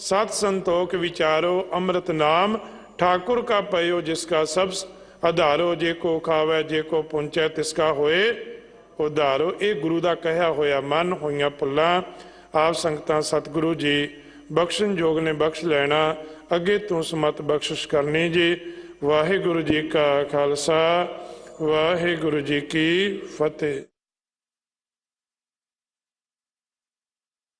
सत संतोख विचारो अमृत नाम ठाकुर का पयो जिसका सब आधारो जे को खावे जे को पुंचै तिसका होए उधारो ये गुरु का कहा होया मन होइयां भुल्लां आप संगतां सतगुरु जी बख्शन जोग ने बख्श लेना अगे तू समत बख्शिश करनी जी वाहिगुरु जी का खालसा वाहिगुरु जी की फतेह।